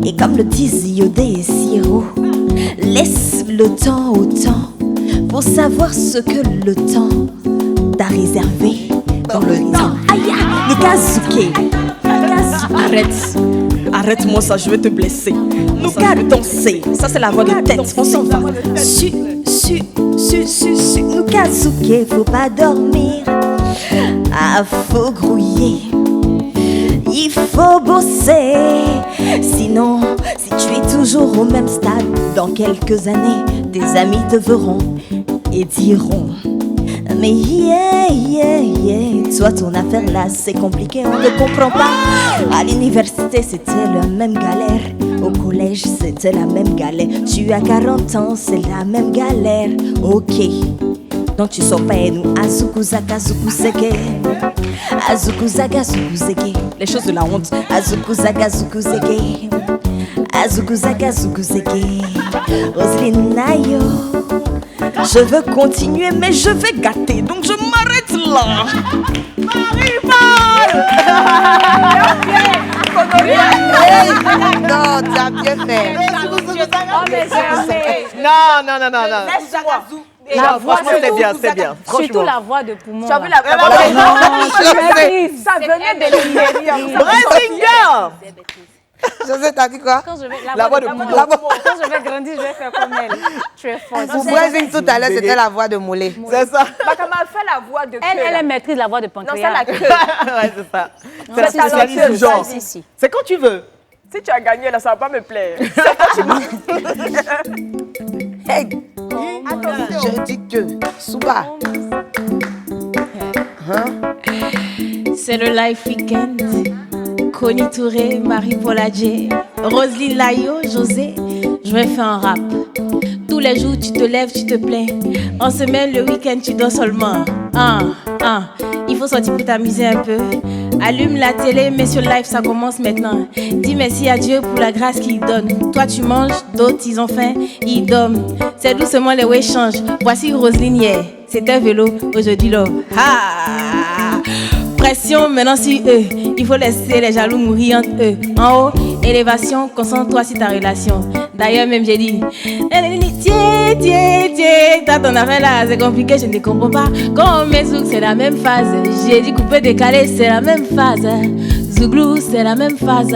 Et comme le disent Yodé et Siro, laisse le temps au temps pour savoir ce que le temps t'a réservé dans le temps. Aïe, Nikazuke. Arrête-moi ça, je vais te blesser. Nous qu'à danser, ça c'est la voix de tête, on s'en va. Nous Nikazuke, faut pas dormir. Faut grouiller. Il faut bosser. Sinon, si tu es toujours au même stade, dans quelques années, tes amis te verront et diront: mais toi ton affaire là c'est compliqué, on ne comprend pas. À l'université c'était la même galère, au collège c'était la même galère. Tu as 40 ans, c'est la même galère. Ok, donc tu sors pas et nous Azukuzaka Zukuzeke. Azukuzaga Zukuzeke. Les choses de la honte. Azukuzaga Zukuzeke. Azukuzaga Zukuzeke. Roselyne Nayo. Je veux continuer, mais je vais gâter, donc je m'arrête là. Non, tu as bien fait. Non. La voix, Franchement, c'est bien. surtout Franchement. la voix de poumon. Tu as vu là. la voix? Ça venait de l'Ibérie. Brasinger. José, t'as dit quoi? Quand je vais, La voix de poumon. Quand je vais grandir, je vais faire comme elle. Tu es forte. Pour Brésil, tout à l'heure, c'était la voix de Mollet. C'est ça. Bakama fait la voix de Elle maîtrise la voix de Non, pancréas. c'est la queue. Ouais, c'est ça. C'est la C'est talentueux, spécialiste du genre. Ici. C'est quand tu veux. Si tu as gagné, là, ça va pas me plaire. Hey, je dis que Souba. C'est le live weekend. Connie Touré, Marie-Paul Adjé, Roselyne Layo, José. Je vais faire un rap. Tous les jours, tu te lèves, tu te plains. En semaine, le week-end, tu dors seulement. Il faut sortir pour t'amuser un peu. Allume la télé, mais sur live, ça commence maintenant. Dis merci à Dieu pour la grâce qu'il donne. Toi, tu manges, d'autres, ils ont faim, ils dorment. C'est doucement les ways changent. Voici Roselyne hier. C'était vélo, aujourd'hui love. Pression maintenant sur eux. Il faut laisser les jaloux mourir entre eux. En haut, élévation, concentre-toi sur ta relation. D'ailleurs, même j'ai dit, tiens, toi ton affaire là, c'est compliqué, je ne comprends pas. Quand on met zouk, c'est la même phase. J'ai dit couper, décaler, c'est la même phase. Zouglou, c'est la même phase.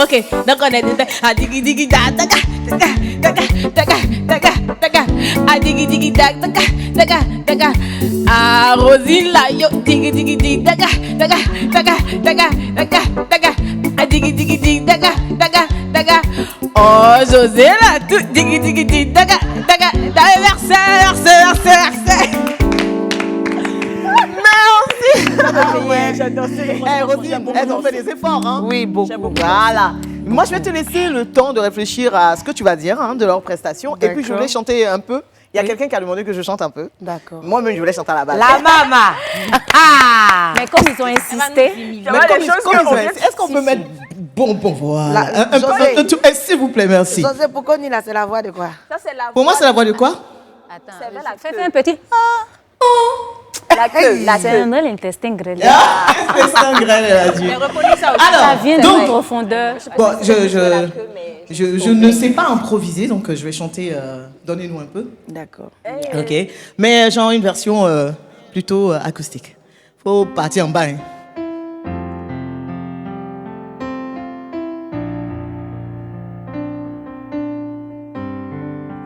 Ok, donc on est digi digi da daga daga daga daga daga digi digi daga daga daga Roselyne Layo digi digi digi daga daga daga daga daga daga digi digi digi daga daga daga. Oh José là tout digi digi digi daga daga daga. Merci. J'adore. Roselyne, elles ont fait des efforts, hein? Oui, beaucoup. Voilà. Moi, je vais te laisser le temps de réfléchir à ce que tu vas dire, hein, de leurs prestations. Et puis, je voulais chanter un peu. Il y a quelqu'un qui a demandé que je chante un peu. D'accord. Moi-même, je voulais chanter à la base. La maman. Mais comme ils ont insisté, Est-ce qu'on peut mettre bon, voilà. S'il vous plaît, merci. José, pour Connie, là, c'est la voix de quoi? Ça, c'est la Pour moi, c'est la voix de quoi? attends, fais un petit. La queue. C'est un l'intestin grêle. C'est ça, elle a dit. Mais reconnais ça aussi. Ça Alors, vient de donc, profondeur. bon, La queue, mais Je ne sais pas improviser, donc je vais chanter Donnez-nous un peu. D'accord. Ok. Mais genre une version plutôt acoustique. Faut partir en bas. Hein.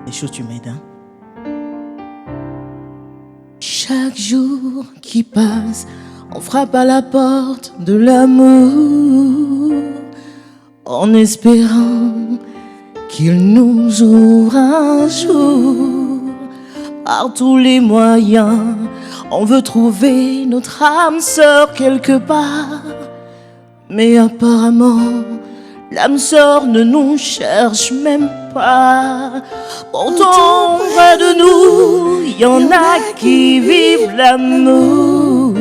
Les choses tu m'aides, hein. Chaque jour qui passe, on frappe à la porte de l'amour en espérant qu'il nous ouvre un jour. Par tous les moyens, on veut trouver notre âme sœur quelque part. Mais apparemment, l'âme sœur ne nous cherche même pas. Pourtant, près de nous, il y en a qui vivent l'amour.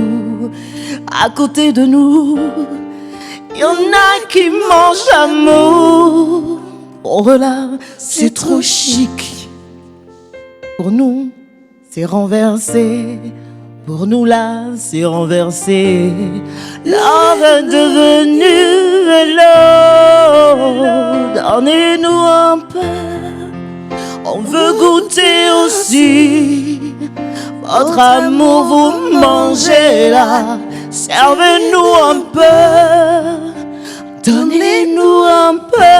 À côté de nous, il y en a qui mangent l'amour. Pour eux là, c'est trop chic. Pour nous, c'est renversé. Pour nous là, c'est renversé. L'or est devenu vélo. Donnez-nous un peu. On veut goûter aussi. Votre amour, vous mangez là. Servez-nous un peu. Donnez-nous un peu.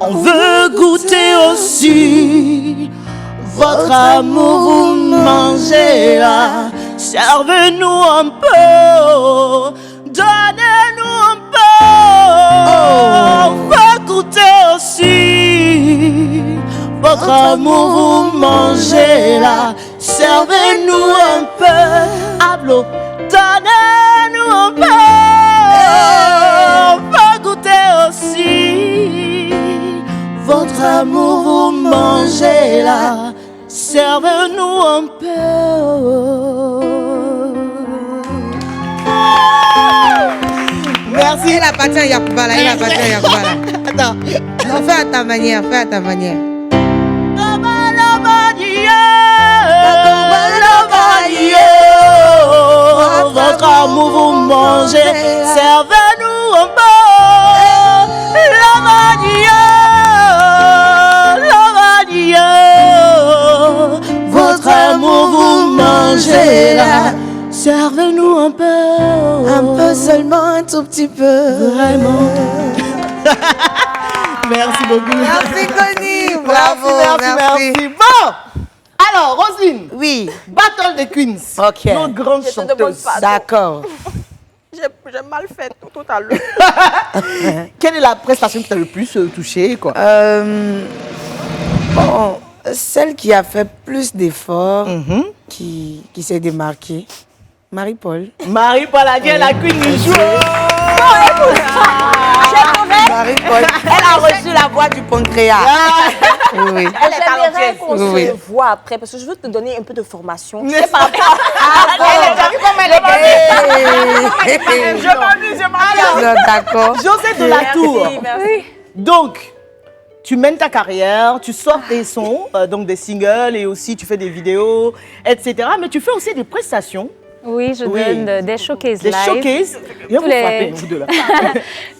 On veut goûter aussi. Votre amour, vous mangez là. Servez-nous un peu. Donnez-nous un peu. On veut goûter aussi. Votre amour, vous mangez là. Servez-nous un peu. Hablo. Donnez-nous un peu. On veut goûter aussi. Votre amour, vous mangez là. Servez-nous un peu. Merci. Et la patia Yakubala, et la patia Yakubala. Attends. Non, fais à ta manière, fais à ta manière. Votre amour, vous mangez. Servez-nous un peu. Votre amour, vous mangez là. Servez-nous un peu. Un peu seulement, un tout petit peu. Vraiment. Merci beaucoup. Merci Connie, bravo, merci. Bon, alors Roselyne, Oui, Battle des Queens. Ok. Nos grandes Je te demande chanteuses. pas. d'accord. J'ai mal fait tout à l'heure. Quelle est la prestation qui t'a le plus touché, quoi? Bon, celle qui a fait plus d'efforts, qui s'est démarquée, Marie-Paul. Marie-Paul Adieu, la Queen du jour. Marie-Paul, elle a reçu la voix du pancréas. Oui. J'aimerais qu'on Oui. se voit après parce que je veux te donner un peu de formation. Je m'amuse. D'accord. José de la Tour. Merci. Donc, tu mènes ta carrière, tu sors tes sons, donc des singles et aussi tu fais des vidéos, etc. Mais tu fais aussi des prestations, Oui, je Oui. donne des showcases des live. showcases. Viens vous Tous les- frapper, vous deux là.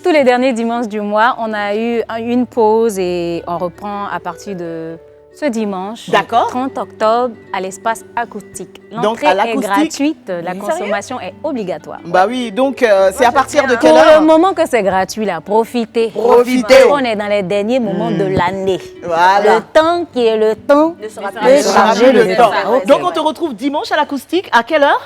Tous les derniers dimanches du mois, on a eu une pause et on reprend à partir de ce dimanche, D'accord. 30 octobre, à l'espace acoustique. Donc, L'entrée à est l'acoustique. gratuite, la consommation est obligatoire. Bah oui, donc c'est à partir de Pour quelle le heure? moment que c'est gratuit, là, profitez. Profitez. Parce qu'on est dans les derniers moments de l'année. Voilà. Le temps qui est le temps Ne sera de pas charger le temps. Donc on te retrouve dimanche à l'acoustique, à quelle heure?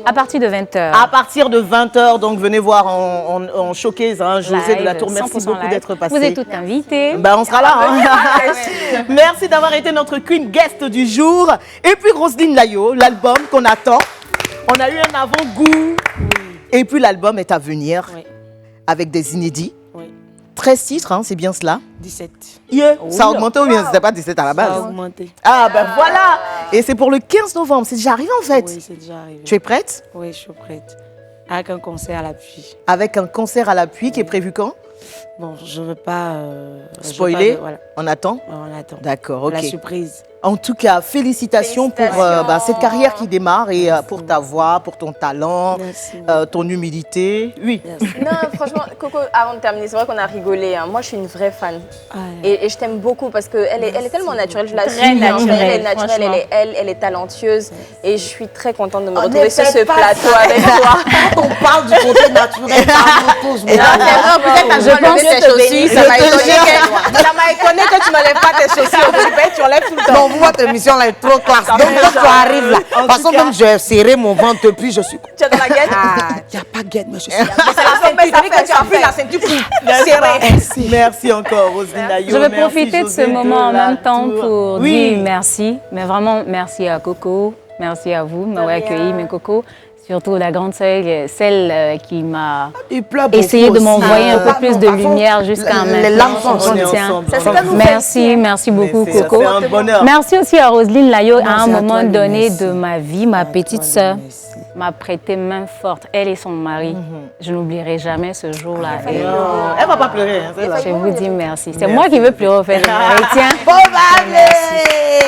À partir de 20h. À partir de 20h, donc venez voir en showcase, hein, José de la Tour, merci 100% beaucoup live. d'être passé. Vous êtes toutes invitées. Ben, on sera là. Hein. Merci d'avoir été notre queen guest du jour. Et puis Roselyne Layo, l'album qu'on attend. On a eu un avant-goût. Et puis l'album est à venir avec des inédits. Oui. 13 titres, hein, c'est bien cela. 17. Yeah. Ça a augmenté ou bien c'était pas 17 à la Ça a base? augmenté. Ah ben voilà. Et c'est pour le 15 novembre, c'est déjà arrivé en fait. Oui, c'est déjà arrivé. Tu es prête? Oui, je suis prête. Avec un concert à l'appui. Avec un concert à l'appui qui est prévu quand? Bon, je ne veux pas... Spoiler? Voilà, On attend? on attend. D'accord, ok. La surprise. En tout cas, félicitations pour cette carrière qui démarre et pour ta voix, pour ton talent, ton humilité. Oui. Non, franchement, Coco, avant de terminer, c'est vrai qu'on a rigolé. Hein. Moi, je suis une vraie fan. Et je t'aime beaucoup parce qu'elle est tellement naturelle. Je la suis. Elle est naturelle, elle est talentueuse. Et je suis très contente de me retrouver sur ce plateau avec toi. Quand on parle du côté naturel, je pense tes chaussures, ça m'a étonné que tu n'enlèves pas tes chaussures. Tu enlèves tout le temps. Non, votre émission là est trop classe. Donc quand tu arrives là, de toute façon, même je vais serrer mon ventre, puis je suis. Tu as de la guette? Il n'y a pas de guette, mais je suis. C'est la ceinture. Que tu as pris la ceinture pour Merci encore, Roselyne Ayo. Je vais profiter de ce moment en même temps pour dire merci. Mais vraiment, merci à Coco. Merci à vous de m'avoir accueilli, mes cocos. Surtout la grande sœur, celle qui m'a essayé de m'envoyer un peu plus de lumière jusqu'à maintenant. Les larmes sont soutien. ensemble. Merci beaucoup, Coco. C'est un bonheur. Merci aussi à Roselyne Layo. À un moment donné de ma vie, ma petite sœur m'a prêté main forte. Elle et son mari. Je n'oublierai jamais ce jour-là. Elle ne va pas pleurer. Hein, je vous dis merci. C'est moi qui veux pleurer au fait. Tiens. Faut pas pleurer.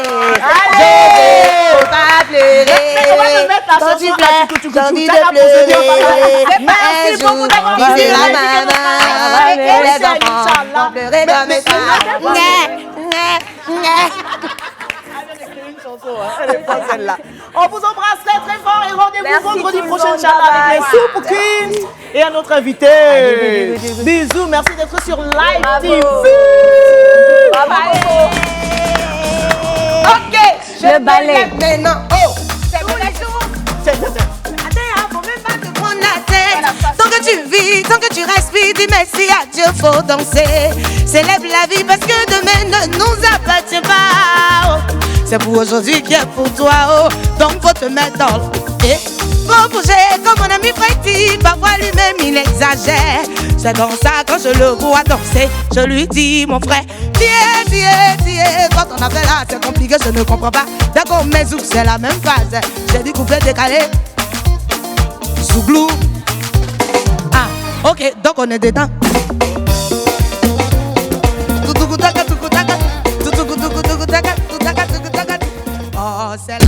Faut pas pleurer. On va te mettre la chanson là. J'ai envie de pleurer. Merci beaucoup d'avoir Vive venu. la maman. Les enfants vont pleurer comme ça. Elle est pas celle-là. On vous embrasse très très fort et rendez-vous Merci vendredi tout le prochain monde. Inch'Allah avec les Bye. Super Queens et un autre invité. Bisous, merci d'être sur Live TV. Bye bye. Ok, Le ballet. maintenant. Oh. C'est tous les jours. Faut même pas te prendre la tête. Tant que tu vis, tant que tu respires, dis merci à Dieu, faut danser. Célèbre la vie parce que demain ne nous appartient pas. Oh. C'est pour aujourd'hui qui est pour toi, oh. Donc faut te mettre dans le pied. Faut bouger comme mon ami Freddy. Parfois lui-même il exagère. C'est dans ça quand je le vois danser, je lui dis mon frère, viens. Quand on appelle là, c'est compliqué, je ne comprends pas. D'accord, mais zouk, c'est la même phase. J'ai dit couplet décalé. Zouglou. Ah, ok, donc on est dedans. Oh, c'est la